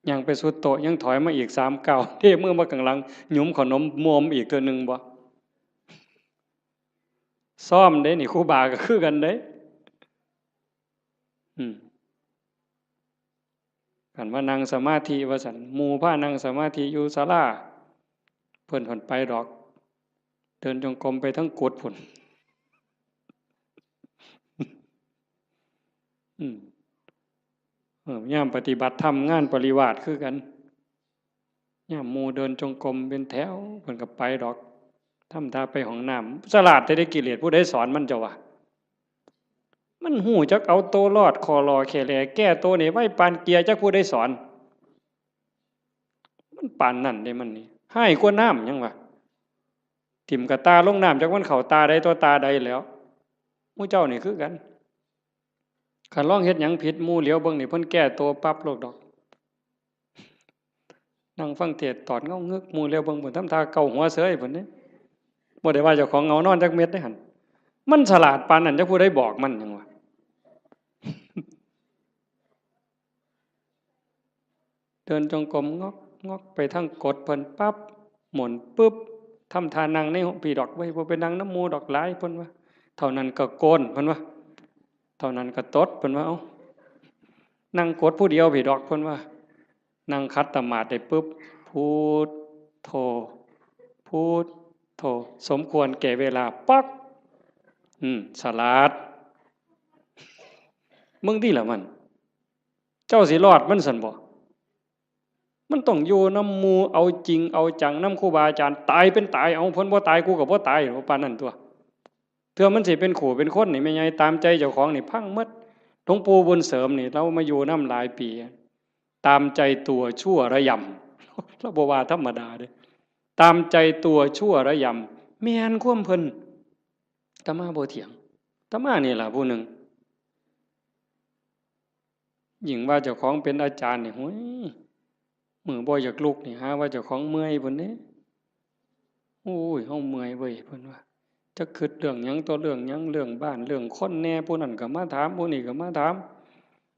ยังไปสุดโต๊ะยังถอยมาอีก3ก้าวเทมือมาข้างหลังหยุมขนมมอมอีกเทื่อนึงบ่ซ้อมเด้นี่ครูบาก็คือกันเด้กันว่านั่งสมาธิว่าซั่นหมู่พานั่งสมาธิอยู่ศาลาเพิ่นไปดอกเดินจงกรมไปทั้งกุฏพุ่นยามปฏิบัติธรรมงานปริวาสคือกันยามหมู่เดินจงกรมเป็นแถวเพิ่นก็ไปดอกทำท่าไปห้องน้ำฉลาดได้กิเลสผู้ใดสอนมันเจ้าวะมันหูจักเอาโตรอดคอรอแค่แลแก้โตนี่ไว้ปานเกียจักผู้ใดสอนมันปานนั่นได้มันนี่ให้กว่าน้ำยังวะทิ่มกับตาลงน้ำจักมันเข้าตาใดตัวตาใดแล้วหมู่เจ้านี่คือกัน คันลองเฮ็ดหยังผิดหมู่เหลียวเบิ่งนี่เพิ่นแก้ตัวปั๊บโลดดอกนั่งฟังเทศน์ตอดเงางึกหมู่เหลียวเบิ่งเพิ่นทำท่าเกาหัวเสยเพิ่นเด้บ่ได้ว่าเจ้าของเหงานอนจักเม็ดเด้หั่นมันฉลาดปานนั้นจักผู้ใดบอกมันหยังวะเดินจงกรมงอกงอกไปทางกดเพิ่นปั๊บหมุนปึ๊บทำท่านั่งในพี่ดอกไว้บ่ไปนั่งน้ำหมู่ดอกหลายเพิ่นว่าเท่านั้นก็โกนเพิ่นว่าเท่านั้นก็ตดเพิ่นว่าเอ้านั่งกดผู้เดียวพี่ดอกเพิ่นว่านั่งคัดตมาดได้ปึ๊บพุทโธพุทโธสมควรแก่เวลาปักฉลาดมึงที่ล่ะมันเจ้าสิรอดมันซั่นบ่มันต้องอยู่นำหมู่เอาจริงเอาจังนำครูบาอาจารย์ตายเป็นตายเอาเพิ่นบ่ตายกูก็บ่ตายปานนั้นตัวเทื่อมันสิเป็นขู่เป็นคนนี่แม่ใหญ่ตามใจเจ้าของนี่พังหมดหลวงปู่บุญเสริมนี่เรามาอยู่นำหลายปีตามใจตัวชั่วระยำเราบ่ว่าธรรมดาเด้ตามใจตัวชั่วระยำแม่นความเพิ่นอาตมาบ่เถียงอาตมานี่ล่ะผู้หนึ่งยิ่งว่าเจ้าของเป็นอาจารย์นี่โอ้ยมือบ่อยากลุกนี่หาว่าเจ้าของเมื่อยพุ่นเด้โอ้ยเฮาเมื่อยเว้ยเพิ่นว่าจะคิดเรื่องหยังต่อเรื่องหยังเรื่องบ้านเรื่องคนแน่ผู้นั้นก็มาถามผู้นี้ก็มาถาม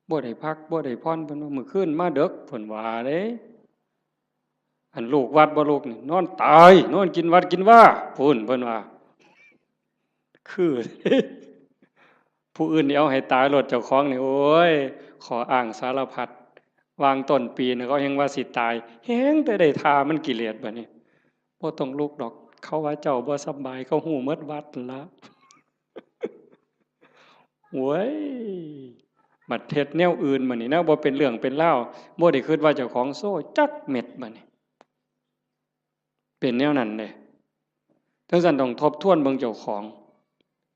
บ่ได้พักบ่ได้พรเพิ่นว่ามื้อคืนมาดึกเพิ่นว่าเด้อันลูกวัดบ่ลูกนี่นอนตายนอนกินวัดกินว่าพุ่นเพิ่นว่าคือผู้อื่นนี่เอาให้ตายรถเจ้าของนี่โอ้ยขออ้างสารพัดวางต้นปีนี่เขาแฮงว่าสิตายแฮงแต่ได้ทามันกิเลสบัดนี้บ่ต้องลุกดอกเขาว่าเจ้าบ่สบายเขาฮู้หมดวัดนั่นล่ะโว้ยบัดเฮ็ดแนวอื่นบัดนี้แนวบ่เป็นเรื่องเป็นราวบ่ได้คิดว่าเจ้าของโซ่จักเม็ดบัดนี้เป็นแนวนั้นเด้ทั้งนั้นต้องทบทวนเบิ่งเจ้าของ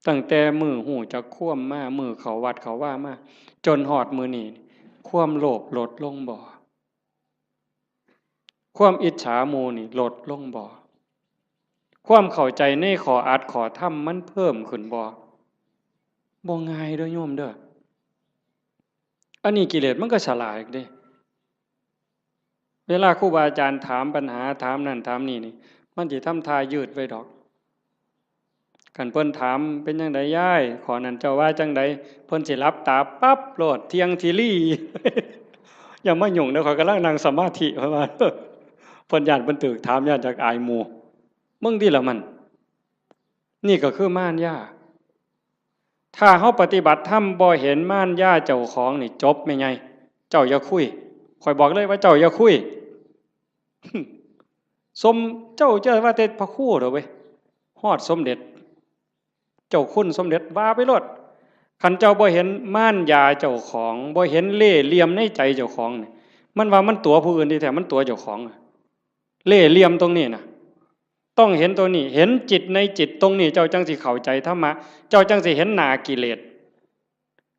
ตั้งแต่มื้อฮู้จักความมามื้อเข้าวัดเข้าว่ามาจนฮอดมื้อนี้ความโลภลดลงบ่ความอิจฉาหมู่นี่ลดลงบ่ความเข้าใจในข้ออัดข้อธรรมมันเพิ่มขึ้นบ่ง่ายเด้อโยมเด้ออันนี้กิเลสมันก็ฉลาดเด้เวลาครูบาอาจารย์ถามปัญหาถามนั่นถามนี่มันสิทำท่ายืดไว้ดอกคันเพิ่นถามเป็นจังไดยายขอนั้นเจ้าว่าจังไดเพิ่นสิหลับตาปั๊บโลดเที่ยงทีลี่ อย่ามายุ่งเด้อข้อยกำลังนั่งสมาธิเพิ่นว่าเพิ่นย้านเพิ่นตึกถามย้านจากอายหมู่มึงที่ละมันนี่ก็คือม่านย่าถ้าเฮาปฏิบัติธรรมบ่เห็นม่านย่าเจ้าของนี่จบแม่ใหญ่เจ้าอย่าคุยข่อยบอกเลยว่าเจ้าอย่าคุย สมเจ้าว่าแต่พระครูเด้อเว้ยฮอดสมเด็จเจ้าคุณสมเด็จว่าไปโลดคันเจ้าบ่เห็นม่านยาเจ้าของบ่เห็นเล่ห์เหลี่ยมในใจเจ้าของนี่มันว่ามันตัวผู้อื่นที่แท้มันตัวเจ้าของเล่ห์เหลี่ยมตรงนี้น่ะต้องเห็นตัวนี้เห็นจิตในจิตตรงนี้เจ้าจังสิเข้าใจธรรมะเจ้าจังสิเห็นหน้ากิเลส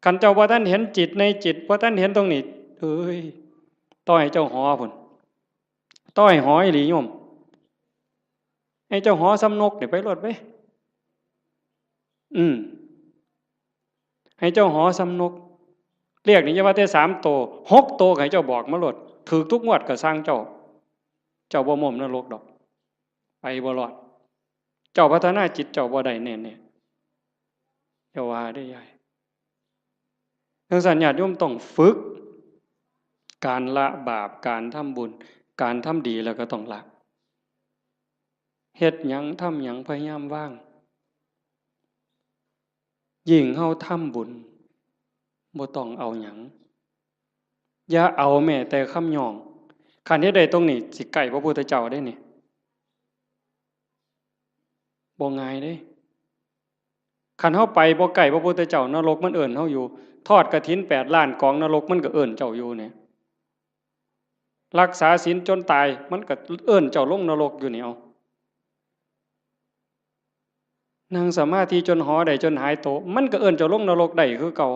คันเจ้าบ่ทันเห็นจิตในจิตบ่ทันเห็นตรงนี้เอ้ยต้อยเจ้าหอพุ่นต้อยหออีหลีโยมให้เจ้าหอสำนกนี่ไปรถไปให้เจ้าหอสำนกเรียกนี่อย่าว่าแต่3โต6โตให้เจ้าบอกมาโลดถูกทุกงวดก็สร้างเจ้าบ่ม่มนรกดอกไปบ่รอดเจ้าพัฒนาจิตเจ้าบ่ได้แน่ๆอย่าว่าได้ยายทั้งสัญญาติโยมต้องฝึกการละบาปการทำบุญการทำดีแล้วก็ต้องละเฮ็ดหยังทำหยังพยายามว่างยิ่งเฮาทำบุญบ่ต้องเอาหยังอย่าเอาแม้แต่คำย่องคันเฮ็ดได้ตรงนี้สิใกล้พระพุทธเจ้าได้นี่บ่ง่ายเด้คันเฮาไปบ่ใกล้พระพุทธเจ้านรกมันเอิ้นเฮาอยู่ทอดกฐิน8ล้านกองนรกมันก็เอิ้นเจ้าอยู่เนี่ยรักษาศีลจนตายมันก็เอิ้นเจ้าลงนรกอยู่นี่เอานั่งสมาธิจนหอได้จนหายโตมันก็เอิ้นเจ้าลงนรกได้คือเก่า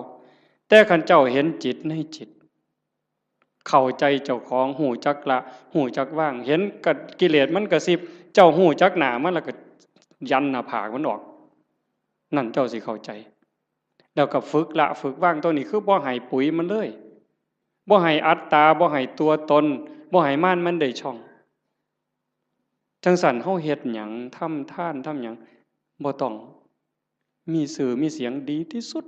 แต่คันเจ้าเห็นจิตในจิตเข้าใจเจ้าของหูจักละหูจักว่างเห็นกับกิเลสมันกระซิบเจ้าหูจักหนามันแล้วก็ยันหน้าผากมันออกนั่นเจ้าสิเข้าใจ แล้วก็ฝึกละฝึกว่างตัวนี้คือบ่ให้ปุ๋ยมันเลยบ่ให้อัตตาบ่ให้ตัวตนบ่ให้ม่านมันได้ช่องจังสั่นเฮาเฮ็ดหยังทำทานทำหยังบ่ต้องมีสื่อมีเสียงดีที่สุด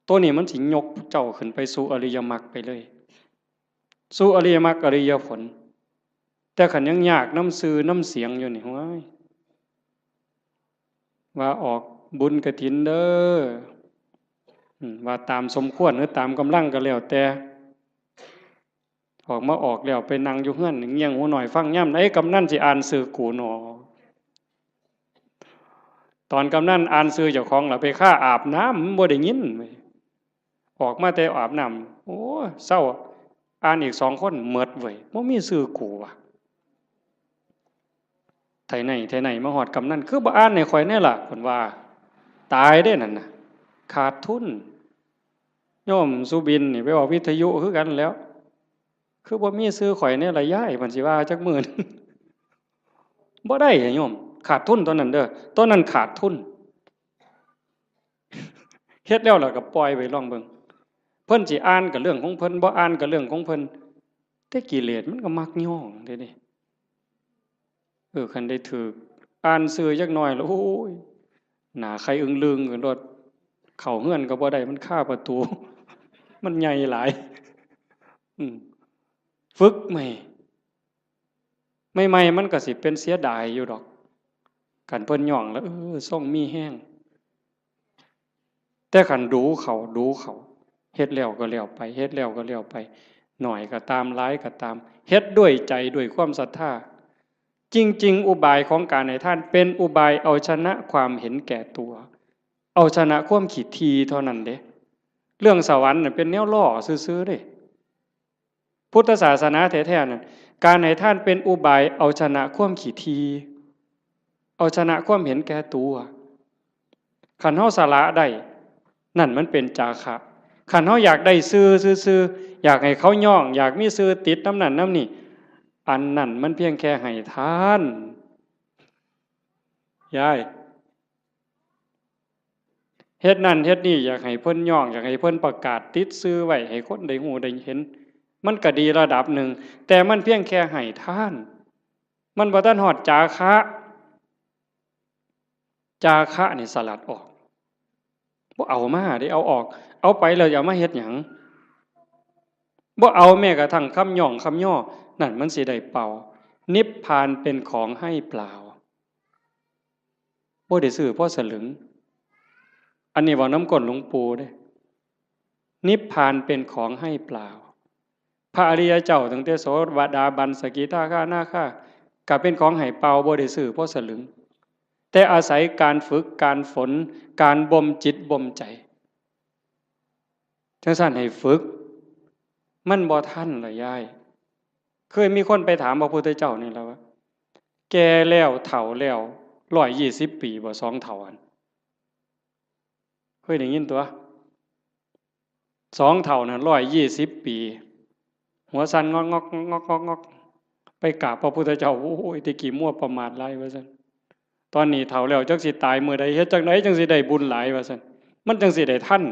ตัวนี้มันสิยกเจ้าขึ้นไปสู่อริยมรรคไปเลยสู่อริยมรรคอริยผลแต่ขันยังยากน้ำสื่อน้ำเสียงอยู่นี่ว้ายว่าออกบุญกฐินเด้อว่าตามสมควรหรือตามกำลังก็แล้วแต่ออกมาออกแล้วไปนั่งอยู่เฮือนเงี่ยงหูหน่อยฟังย่ำไอ้กำนันสิอ่านสื่อกูหนอตอนกำนันอ่านสื่อเจ้าของล่ะไปฆ่าอาบน้ำบ่ได้ยินออกมาแต่อาบน้ำโอ้เศร้าอ่านอีก2 คนเมิดเว้ยบ่มีสื่อกูว่ะไทไหนมาหอดกำนันคือบ่อ่านในข่อยแน่ล่ะเพิ่นว่าตายได้นั่นน่ะขาดทุนโยมสุบินนี่ไปออกวิทยุคือกันแล้วคือบ่มีซื้อข่อยเนี่ยละย้ายเพิ่นสิว่าจักมื้อนึงบ่ได้โยมขาดทุนตอนนั้นเด้อตอนนั้นขาดทุนเฮ็ดแล้วล่ะก็ปล่อยไว้ลองเบิ่งเพิ่นสิอ่านก็เรื่องของเพิ่นบ่อ่านก็เรื่องของเพิ่นแต่กิเลสมันก็มักย่องเด้นี่คันได้ถูกอ่านซื่อจักหน่อยแล้วโอ้ยหน้าใครอึ้งลึงกันรถเข้าเฮือนก็บ่ได้มันคาประตูมันใหญ่หลายฝึกใหม่มันก็สิเป็นเสียดายอยู่ดอกกันเพิ่นย่องแล้วส่งมีแห้งแต่ขันดูเขาเฮ็ดแล้วก็แล้วไปเฮ็ดแล้วก็แล้วไปหน่อยก็ตามร้ายก็ตามเฮ็ดด้วยใจด้วยความศรัทธาจริงๆอุบายของการให้ท่านเป็นอุบายเอาชนะความเห็นแก่ตัวเอาชนะความขี้ทีเท่านั้นเด้เรื่องสวรรค์น่ะเป็นแนวล่อซื่อๆเด้พุทธศาสนาแท้ๆนั่นการให้ท่านเป็นอุบายเอาชนะความขี้ทีเอาชนะความเห็นแก่ตัวขันเฮาสละได้นั่นมันเป็นจาคะขันเฮาอยากได้ซื่ออยากให้เขาย่องอยากมีซื่อติดน้ำนั่นน้ำนี่อันนั่นมันเพียงแค่ให้ทานยายเฮ็ดนั่นเฮ็ดนี่อยากให้เพิ่นย่องอยากให้เพิ่นประกาศติดซื่อไว้ให้คนได้ฮู้ได้เห็นมันก็ดีระดับหนึ่งแต่มันเพียงแค่ให้ทานมันบ่ทันฮอดจาคะนี่สลัดออกบ่เอามาได้เอาออกเอาไปแล้วอย่ามาเฮ็ดหยังบ่เอาแม้กระทั่งคำย่องคำย่อนั่นมันสิได้เป่านิพพานเป็นของให้เปล่าบ่ได้ซื้อเพราะสลึงอันนี้ว่าน้ำก้นหลวงปู่เด้นิพพานเป็นของให้เปล่าพระอริยเจ้าตั้งแต่โสดาบันสกิทาคานาคาก็เป็นของให้เปล่าบ่ได้ซื้อเพราะสลึงแต่อาศัยการฝึกการฝนการบ่มจิตบ่มใจจังซั่นให้ฝึกมันบ่ทันล่ะยายเคยมีคนไปถามพระพุทธเจ้านี่แล้วว่าแก่แล้วเฒ่าแล้ว120 ปีบ่2เฒ่าอันเคยได้ยินตัว2เฒ่านั้น120 ปีหัวสั่นงอกไปกราบพระพุทธเจ้าโอ้ยตะกี้มั่วประมาทหลายว่าซั่นตอนนี้เฒ่าแล้วจักสิตายมื้อใดเฮ็ดจังไดจังสิได้บุญหลายว่าซั่นมันจังสิได้ทัน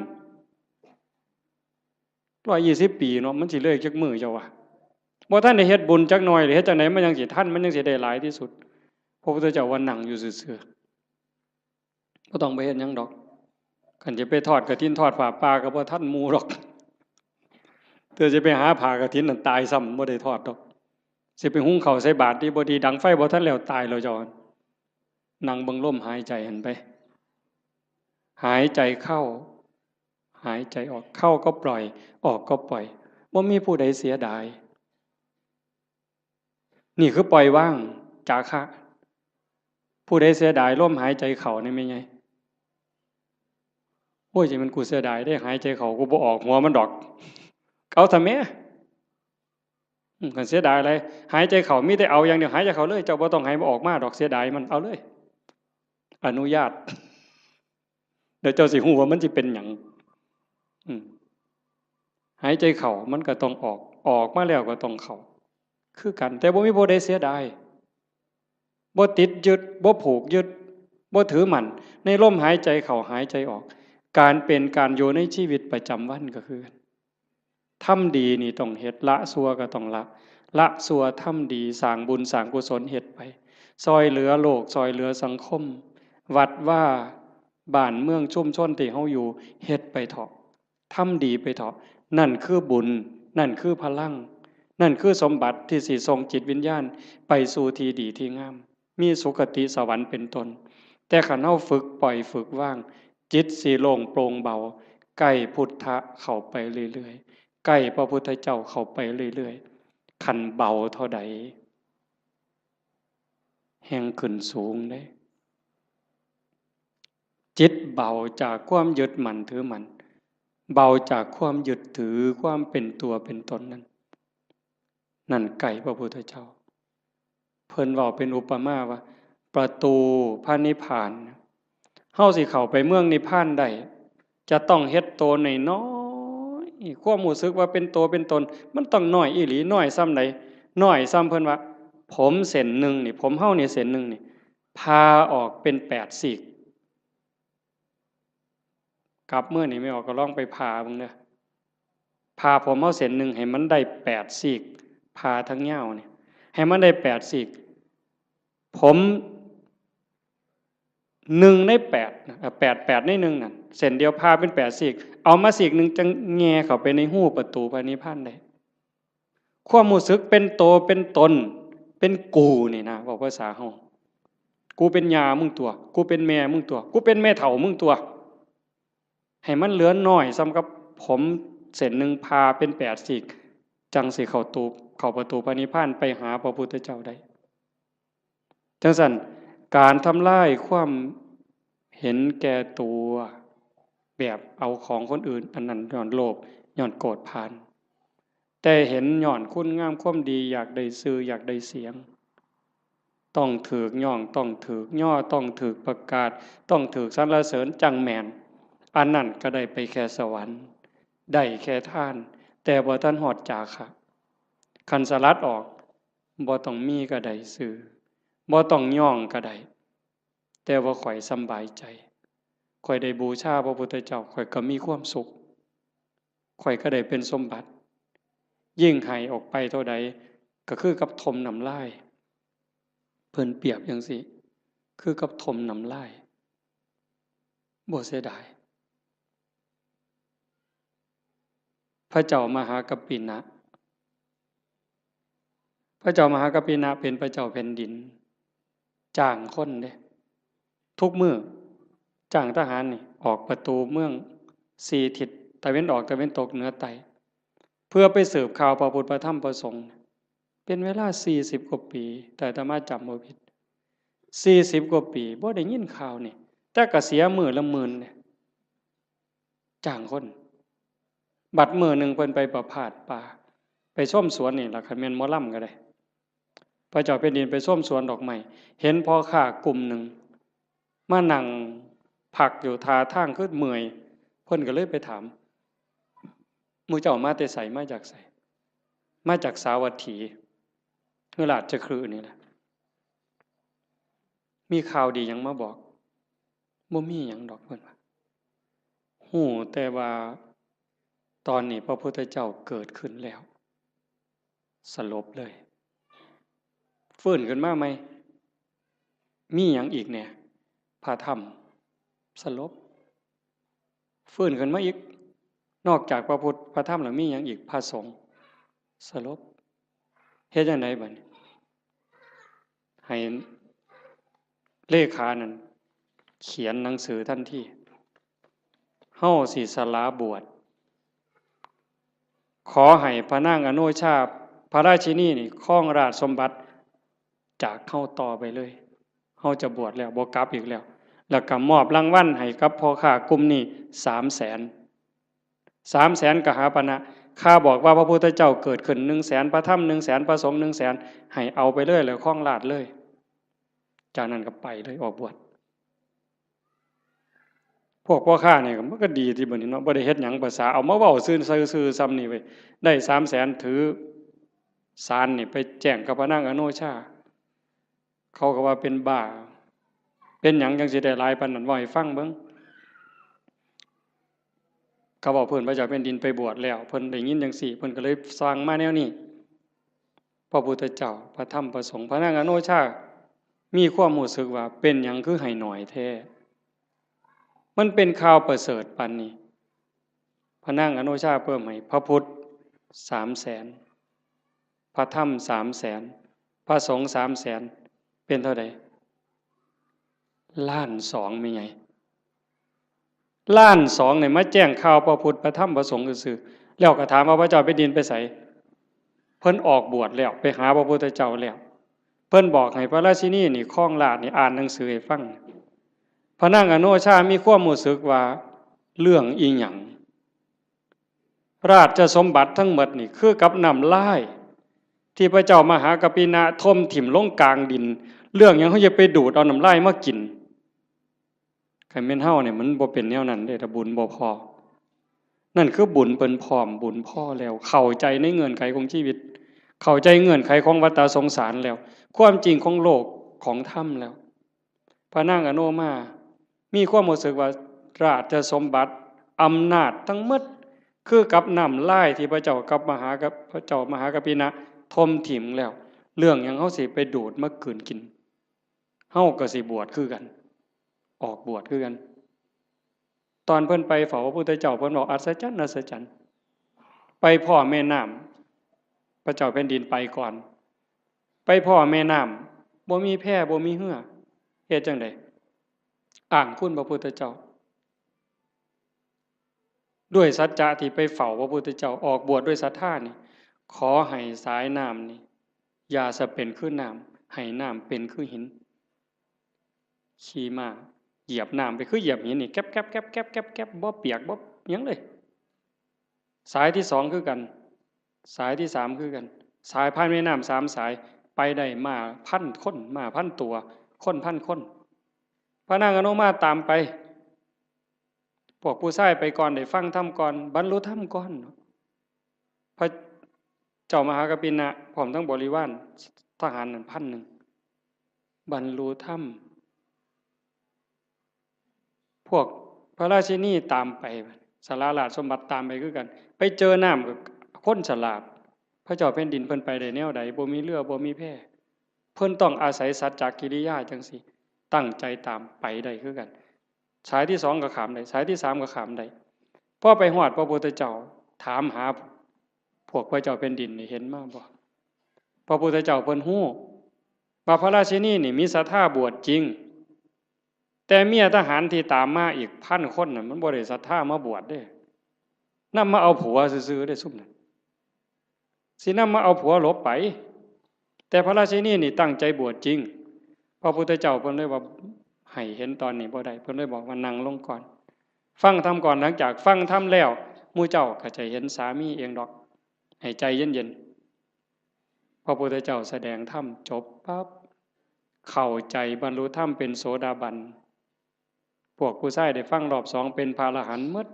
120 ปีเนาะมันสิเลยจักมื้อเจ้าว่าบ่ทันได้เฮ็ดบุญจักหน่อยหรือเฮ็ดจังไดมันจังสิทันมันจังสิได้หลายที่สุดพระพุทธเจ้าว่านั่งอยู่ซื่อๆบ่ต้องไปเฮ็ดหยังดอกคันจะไปทอดกฐินทอดผ้าป่าก็บ่ทันหมู่ดอกเธอจะไปหาผ้ากฐินนั่นตายซ้ำบ่ได้ทอดดอกสิไปหุงข้าวใส่บาตรที่บ่ดีดังไฟบ่ทันแล้วตายแล้วเจ้านั่งเบิ่งลมหายใจหันไปหายใจเข้าหายใจออกเข้าก็ปล่อยออกก็ปล่อยบ่มีผู้ใดเสียดายนี่คือปล่อยว่างจาคะผู้ใดเสียดายลมหายใจเข้านี่แม่นไงโอ้ยจิมันกูเสียดายได้หายใจเข้ากูบ่ออกหัวมันดอกเอาทำแม่กันเสียดายอะไรหายใจเข้ามีแต่เอาอย่างเดียวหายใจเข้าเลยเจ้าบ่ต้องให้มันออกมาดอกเสียดายมันเอาเลยอนุญาตเดี๋ยวเจ้าสิฮู้ว่ามันสิเป็นหยังหายใจเข้ามันก็ต้องออกมาแล้วก็ต้องเข้าคือกันแต่บ่มีผู้ใดเสียดายบ่ติดยึดบ่ผูกยึดบ่ถือมั่นในลมหายใจเข้าหายใจออก การเป็นการอยู่ในชีวิตประจำวันก็คือทำดีนี่ต้องเฮ็ดละชั่วก็ต้องละชั่วทำดีสร้างบุญสร้างกุศลเฮ็ดไปซอยเหลือโลกซอยเหลือสังคมวัดว่าบ้านเมืองชุมชนที่เฮาอยู่เฮ็ดไปเถาะทำดีไปเถาะนั่นคือบุญนั่นคือพลังนั่นคือสมบัติที่สิส่งจิตวิญญาณไปสู่ที่ดีที่งามมีสุคติสวรรค์เป็นต้นแต่คันเฮาฝึกปล่อยฝึกว่างจิตสิโล่งโปร่งเบาใกล้พุทธะเข้าไปเรื่อยๆใกล้พระพุทธเจ้าเข้าไปเรื่อยๆคันเบาเท่าใดแห่งขึ้นสูงเด้จิตเบาจากความยึดมั่นถือมั่นเบาจากความยึดถือความเป็นตัวเป็นตนนั่นไก่พระพุทธเจ้าเพิ่นเว้าเป็นอุปมาว่าประตูพระนิพพานเฮาสิเข้าไปเมืองนิพพานได้จะต้องเฮ็ดโตน้อยๆความรู้สึกว่าเป็นตัวเป็นตนมันต้องน้อยอีหลีน้อยส่ำใดน้อยส่ำเพิ่นว่าผมเส้นหนึ่งนี่ผมเฮานี่เส้นหนึ่งนี่พาออกเป็น8ซีกกลับเมื่อนี่ไม่ออกก็ลองไปพาเบิ่งเด้อพาผมเฮาเส้นหนึ่งให้มันได้8ซีกพาทั้งยาวนี่ให้มันได้8ซีกผม1ใน8นะ8ใน1นั่นเส้นเดียวพาเป็น8ซีกเอามาซีกนึงจังแง่เข้าไปในหูประตูพระนิพพานได้ความรู้สึกเป็นโตเป็นตนเป็นกูนี่นะบอกภาษาเฮากูเป็นยามึงตัวกูเป็นแม่มึงตัวกูเป็นแม่เฒ่ามึงตัวให้มันเหลือน้อยซ้ำกับผมเส้นหนึ่งพาเป็น8ซีกจังสิเข้าประตูพระนิพพานไปหาพระพุทธเจ้าได้จังซั่นการทำลายความเห็นแก่ตัวแบบเอาของคนอื่นอันนั้นย้อนโลภย้อนโกรธพานแต่เห็นย้อนคุณงามความดีอยากได้ชื่ออยากได้เสียงต้องถูกย่องต้องถูกย่อต้องถูกประกาศต้องถูกสรรเสริญจังแม่นอันนั้นก็ได้ไปแค่สวรรค์ได้แค่ทานแต่บ่ทันฮอดจาคะคันสลัดออกบ่ต้องมีก็ได้ชื่อบ่ต้องย่องก็ได้แต่ว่าข่อยสำบายใจข่อยได้บูชาพระพุทธเจ้าข่อยก็มีความสุขข่อยก็ได้เป็นสมบัติยิ่งให้ออกไปเท่าใดก็คือกับทมน้ำลายเพิ่นเปรียบจังซี่คือกับทมน้ำลายบ่เสียดายพระเจ้ามหากัปปินะพระเจ้ามหากัปปินะเป็นพระเจ้าแผ่นดินจ้างคนเด้ทุกมื้อจ้างทหารนี่ออกประตูเมือง4ทิศตะเว้นออกตะเว้นตกเหนือใต้เพื่อไปสืบข่าวพระพุทธพระธรรมพระสงฆ์เป็นเวลา40กว่าปีแต่อาตมาจำบ่ผิด40กว่าปีบ่ได้ยินข่าวนี่แต่ก็เสียมื้อละหมื่นเนี่ยจ้างคนบัดมื้อนึงเพิ่นไปประพาสป่าไปชมสวนนี่ล่ะคันแม่นหมอลำก็ได้พระเจ้าแผ่นดินไปชมสวนดอกไม้เห็นพ่อค้ากลุ่มหนึ่งมานั่งพักอยู่ท่าทางคือเมื่อยเพิ่นก็เลยไปถามหมู่เจ้ามาแต่ไสมาจากไสมาจากสาวัตถีคือราชคฤห์นี่แหละมีข่าวดีหยังมาบอกบ่มีหยังดอกเพิ่นว่าฮู้แต่ว่าตอนนี้พระพุทธเจ้าเกิดขึ้นแล้วสลบเลยฟื้นขึ้นมาไหมมีหยังอีกเนี่ยพระธรรมสลบฟื้นขึ้นมาอีกนอกจากพระพุทธพระธรรมแล้วมีหยังอีกพระสงฆ์สลบเฮ็ดจังไดบัดนี้ให้เลขานั่นเขียนหนังสือทันทีเฮาสิสละบวชขอให้พระนางอโนชาพระราชินีนี่ครองราชสมบัติจากเฮาต่อไปเลยเฮาจะบวชแล้วบ่กลับอีกแล้วก็มอบรางวัลให้กับพ่อค้ากลุ่มนี้300,000 300,000กหาปณะข้าบอกว่าพระพุทธเจ้าเกิดขึ้น100,000พระธรรม100,000พระสงฆ์100,000ให้เอาไปเลยแล้วครองราชเลยจากนั้นก็ไปเลยออกบวชพวกพ่อค้านี่ก็มันก็ดีที่บัดนี้เนาะบ่ได้เฮ็ดหยังภาษาเอามาเว้าซื่อๆซ้ำนี่เว้ยได้300,000ถือศาลนี่ไปแจ้งกับพระนางอโนชาเขาก็ว่าเป็นบ้าเป็นหยังจังสิได้หลายปานนั้นเว้าให้ฟังเบิ่ง เขาบอกเพิ่นพระเจ้าแผ่นดินไปบวชแล้วเพิ่นได้ยินจังซี่เพิ่นก็เลยสร้างมาแนวนี้พระพุทธเจ้าพระธรรมพระสงฆ์พระนางอโนชามีความรู้สึกว่าเป็นหยังคือให้หน่อยแท้มันเป็นข่าวประเสริฐปานนี้พระนางอโนชาเพิ่มให้พระพุทธ300,000พระธรรม300,000พระสงฆ์300,000เป็นเท่าใด1,200,000มีไง1,200,000เนี่ยมาแจ้งข่าวพระพุทธพระธรรมพระสงฆ์ซื่อๆแล้วก็ถามว่าพระเจ้าแผ่นดินไปไสเพิ่นออกบวชแล้วไปหาพระพุทธเจ้าแล้วเพิ่นบอกให้พระราชินีนี่คล้องลาดนี่อ่านหนังสือให้ฟังพระนางอโนชามีความรู้สึกว่าเรื่องอีหยังราชสมบัติทั้งหมดนี่คือกับน้ำลายที่พระเจ้ามหากัปปินะทมถิ่มลงกลางดินเรื่องหยังเขาจะไปดูดเอาน้ำลายมากินใครแม่นเฮาเนี่ยมันบ่เป็นแนวนั้นเด้ถ้าบุญบ่พอนั่นคือบุญเปิ้นพร้อมบุญพอแล้วเข้าใจในเงื่อนไขของชีวิตเข้าใจเงื่อนไขของวัฏสงสารแล้วความจริงของโลกของธรรมแล้วพระนางอโนมามีความรู้สึกว่าราชสมบัติอำนาจทั้งหมดคือกับน้ำลายที่พระเจ้ากับพระเจ้ามหากัปปินะทมถิ่มแล้วเรื่องหยังเฮาสิไปดูดมากืนกินเฮาก็สิบวชคือกันออกบวชคือกันตอนเพิ่นไปเฝ้าพระพุทธเจ้าเพิ่นบอกอัศจรรย์อัศจรรย์ไปพ่อแม่น้ำพระเจ้าแผ่นดินไปก่อนไปพ่อแม่น้ำบ่มีแพบ่มีเหือเฮ็ดจังได๋อ้างคุณพระพุทธเจ้าด้วยสัจจะที่ไปเฝ้าพระพุทธเจ้าออกบวชด้วยศรัทธานี่ขอให้สายน้ำนี่อย่าสะเป็นคือน้ำให้น้ำเป็นคือหินขี่ม้าเหยียบน้ำไปคือเหยียบหินนี่แก๊บแก๊บแก๊บแก๊บแก๊บแก๊บบ่เปียกบ่หยังเลยสายที่2คือกันสายที่3คือกันสายผ่านแม่น้ำ3สายไปได้มา1,000 คนมา1,000 ตัวคน1,000 คนพระนางอนุมาตามไปพวกผู้ชายไปก่อนได้ฟังธรรมก่อนบรรลุธรรมก่อนพระเจ้ามหากัปปินะพร้อมทั้งบริวารทหารนั่น1,000บรรลุธรรมพวกพระราชินีตามไปสาราราชสมบัติตามไปคือกันไปเจอน้ำกับคนฉลาดพระเจ้าแผ่นดินเพิ่นไปได้แนวใดบ่มีเรือบ่มีแพเพิ่นต้องอาศัยสัจจกิริยาจังซี่ตั้งใจตามไปได้คือกันสายที่2ก็ข้ามได้สายที่3ก็ข้ามได้พอไปฮอดพระพุทธเจ้าถามหาพวกพระเจ้าแผ่นดินนี่เห็นมาบ่พระพุทธเจ้าเพิ่นฮู้ว่าพระราชินีนี่มีศรัทธาบวชจริงแต่เมียทหารที่ตามมาอีก1,000 คนน่ะมันบ่ได้ศรัทธามาบวชเด้นำมาเอาผัวซื่อๆได้ซุ่มนั้นสินำมาเอาผัวหลบไปแต่พระราชินีนี่ตั้งใจบวชจริงพระพุทธเจ้าเพิ่นเลยว่าให้เห็นตอนนี้บ่ได้เพิ่นเลยบอกว่านั่งลงก่อนฟังธรรมก่อนหลังจากฟังธรรมแล้วหมู่เจ้าก็จะเห็นสามีเองดอกให้ใจเย็นๆพระพุทธเจ้าแสดงธรรมจบปั๊บเข้าใจบรรลุธรรมเป็นโสดาบันพวกผู้ชายได้ฟังรอบ2เป็นพระอรหันต์หมด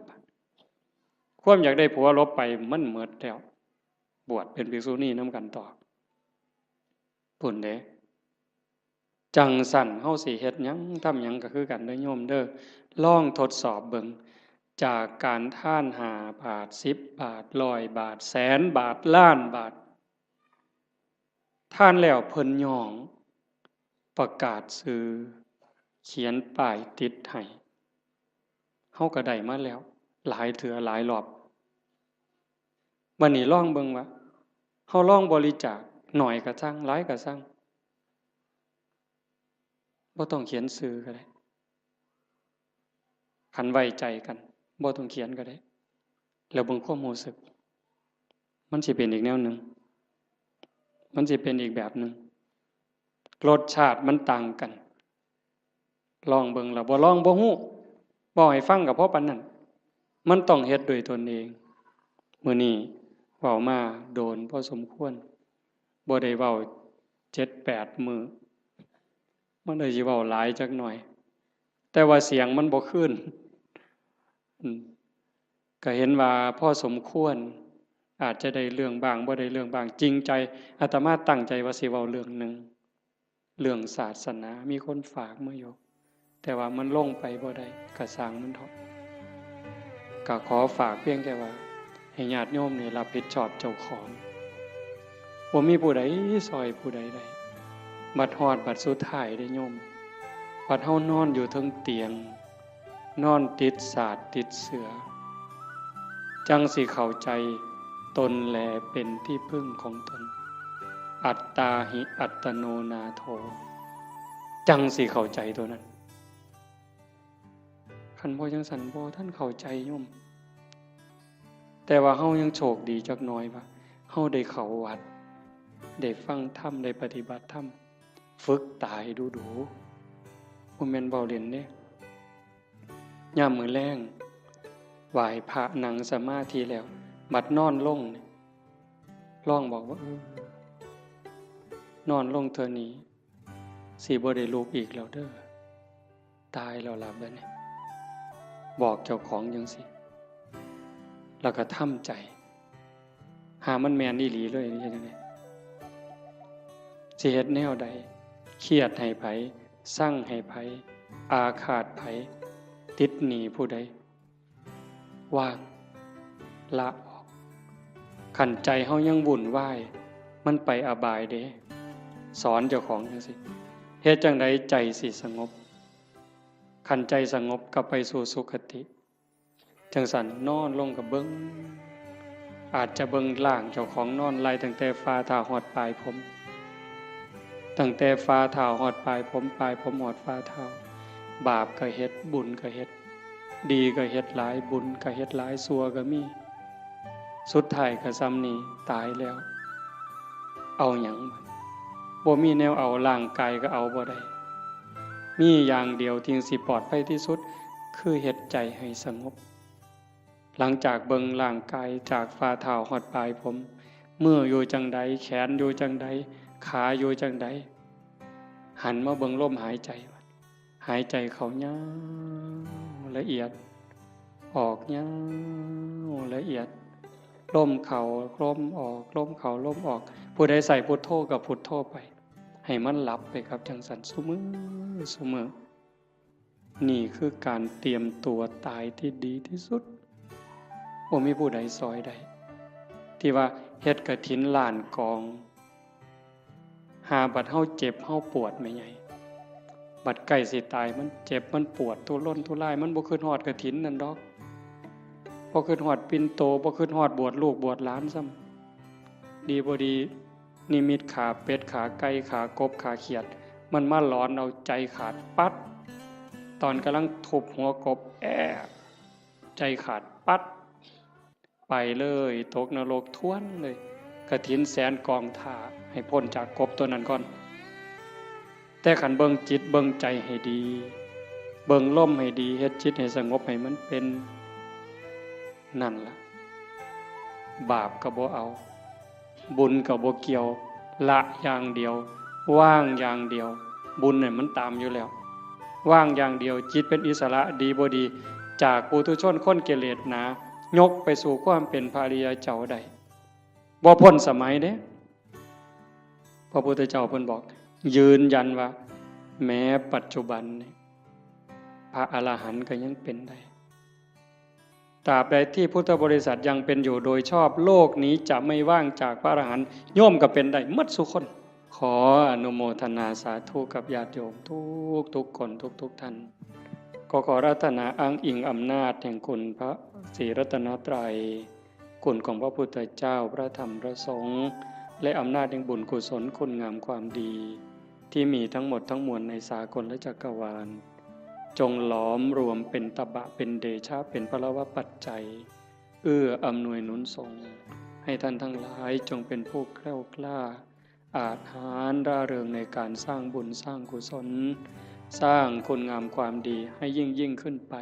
ความอยากได้ผัวลบไปมันหมดแล้วบวชเป็นภิกษุณีนำกันต่อพุ่นเด้จังสั่นเฮาสิเฮ็ดหยังทำหยังก็คือกันเด้อโยมเด้อลองทดสอบเบิ่งจากการท่าน5 บาท10 บาท100 บาทแสนบาทล้านบาทท่านแล้วเพิ่นย่องประกาศซื้อเขียนป้ายติดให้เฮาก็ได้มาแล้วหลายเทื่อหลายรอบบัดนี้ลองเบิ่งว่าเฮาลองบริจาคหน่อยก็ซังหลายก็ซังบ่ต้องเขียนชื่อก็ได้คันไว้ใจกันบ่ต้องเขียนก็ได้แล้วเบิ่งความรู้สึกมันสิเป็นอีกแนวหนึ่งมันสิเป็นอีกแบบหนึ่งรสชาติมันต่างกันลองเบิ่งแล้วบ่ลองบ่ฮู้บ่ให้ฟังก็เพราะปานนั้นมันต้องเฮ็ดด้วยตนเองมื้อนี้เว้ามาโดนพอสมควรบ่ได้เว้า 7-8 มื้อมันเลยสิเว้าหลายจักหน่อยแต่ว่าเสียงมันบ่คืนก็เห็นว่าพอสมควรอาจจะได้เรื่องบ้างบ่ได้เรื่องบ้างจริงใจอาตมาตั้งใจว่าสิเว้าเรื่องนึงเรื่องศาสนามีคนฝากมาอยู่แต่ว่ามันลงไปบ่ได้ก็สร้างมันเถาะ ก็ขอฝากเพียงแค่ว่าให้ญาติโยมนี่รับผิดชอบเจ้าของบ่มีผู้ใดซอยผู้ใดได้บัดฮอดบัดสุดท้ายได้โยมบัดเฮานอนอยู่เทิงเตียงนอนติดสาดติดเสือจังสิเข้าใจตนแลเป็นที่พึ่งของตนอัตตาหิอัตโนนาโถจังสิเข้าใจตัวนั้นคันบ่จังสันบ่ท่านเข้าใจโยมแต่ว่าเฮายังโชคดีจักหน่อยว่าเฮาได้เข้าวัดได้ฟังธรรมได้ปฏิบัติธรรมฝึกตายดูๆบ่แม่นเว้าเล่นเด้ยามมื้อแลงไหว้พระนั่งสมาธิแล้วบัดนอนลงลองบอกว่านอนลงเทื่อนี้สิบ่ได้ลุกอีกแล้วเด้อตายแล้วล่ะบัดนี้บอกเจ้าของจังซี่แล้วก็ทำใจหามันแม่นอีหลีเลยนี่จังได๋สิเฮ็ดแนวใดเครียดให้ไผสั่งให้ไผอาฆาตไผติดหนี้ผู้ใดว่างละออกขันใจเฮายังวุ่นวายมันไปอบายเด้สอนเจ้าของจังซี่เฮ็ดจังไดใจสิสงบขันใจสงบก็ไปสู่สุคติจังสันนอนลงกับเบิ่งอาจจะเบิ่งล่างเจ้าของนอนไล่ตั้งแต่ฝ่าเท้าฮอดปลายผมตั้งแต่ฝ่าเท้าฮอดปลายผมปลายผมฮอดฝ่าเท้าบาปก็เฮ็ดบุญก็เฮ็ดดีก็เฮ็ดหลายบุญก็เฮ็ดหลายชั่วก็มีสุดท้ายก็ซ้ำนี้ตายแล้วเอาหยังบ่มีแนวเอาร่างกายก็เอาบ่ได้มีอย่างเดียวที่สิปลอดภัยที่สุดคือเฮ็ดใจให้สงบหลังจากเบิ่งร่างกายจากฝ่าเท้าฮอดปลายผมมืออยู่จังใดแขนอยู่จังใดขาอยู่จังใดหันมาเบิ่งลมหายใจหายใจเข้ายาวละเอียดออกยาวละเอียดลมเข้าลมออกลมเข้าลมออกผู้ใดใส่พุทโธกับพุทโธไปให้มันหลับไปครับจังสันซุมื้อนี่คือการเตรียมตัวตายที่ดีที่สุดบ่มีผู้ใดซอยได้ที่ว่าเฮ็ดกฐินล้านกองหาบัดเฮาเจ็บเฮาปวดแม่ใหญ่บัดใกล้สิตายมันเจ็บมันปวดทุรนทุรายมันบ่คิดฮอดกฐินนั่นดอกบ่คิดฮอดปิ่นโตบ่คิดฮอดบวชลูกบวชหลานซ้ำดีบ่ดีนิมิตขาเป็ดขาไก่ขากบขาเขียดมันมาหลอนเอาใจขาดปัดตอนกำลังทุบหัวกบใจขาดปัดไปเลยตกนรกท้วนเลยกฐินแสนกองท่าให้พ้นจากกบตัวนั้นก่อนแต่ขันเบิ่งจิตเบิ่งใจให้ดีเบิ่งลมให้ดีเฮ็ดจิตให้สงบให้มันเป็นนั่นล่ะบาปก็บ่เอาบุญก็บ่เกี่ยวละอย่างเดียวว่างอย่างเดียวบุญเนี่ยมันตามอยู่แล้วว่างอย่างเดียวจิตเป็นอิสระดีบ่ดีจากปุถุชนคนกิเลสหนายกไปสู่ความเป็นพระอริยเจ้าได้บ่พ้นสมัยเด้พระพุทธเจ้าเพิ่นบอกยืนยันว่าแม้ปัจจุบันพระอรหันต์ก็ยังเป็นได้ตราบใดที่พุทธบริษัทยังเป็นอยู่โดยชอบโลกนี้จะไม่ว่างจากพระอรหันต์โยมก็เป็นได้หมดทุกคนขออนุโมทนาสาธุกับญาติโยมทุกคนทุกท่านก็ขอรัตนาอ้างอิงอำนาจแห่งคุณพระศรีรัตนตรัยคุณของพระพุทธเจ้าพระธรรมพระสงฆ์และอำนาจแห่งบุญกุศลคุณงามความดีที่มีทั้งหมดทั้งมวลในสากลและจักรวาลจงหลอมรวมเป็นตบะเป็นเดชะเป็นพลวปัจจัยเอื้ออำนวยหนุนส่งให้ท่านทั้งหลายจงเป็นผู้แกล้วกล้าอาจหาญร่าเริงในการสร้างบุญสร้างกุศลสร้างคุณงามความดีให้ยิ่งขึ้นไป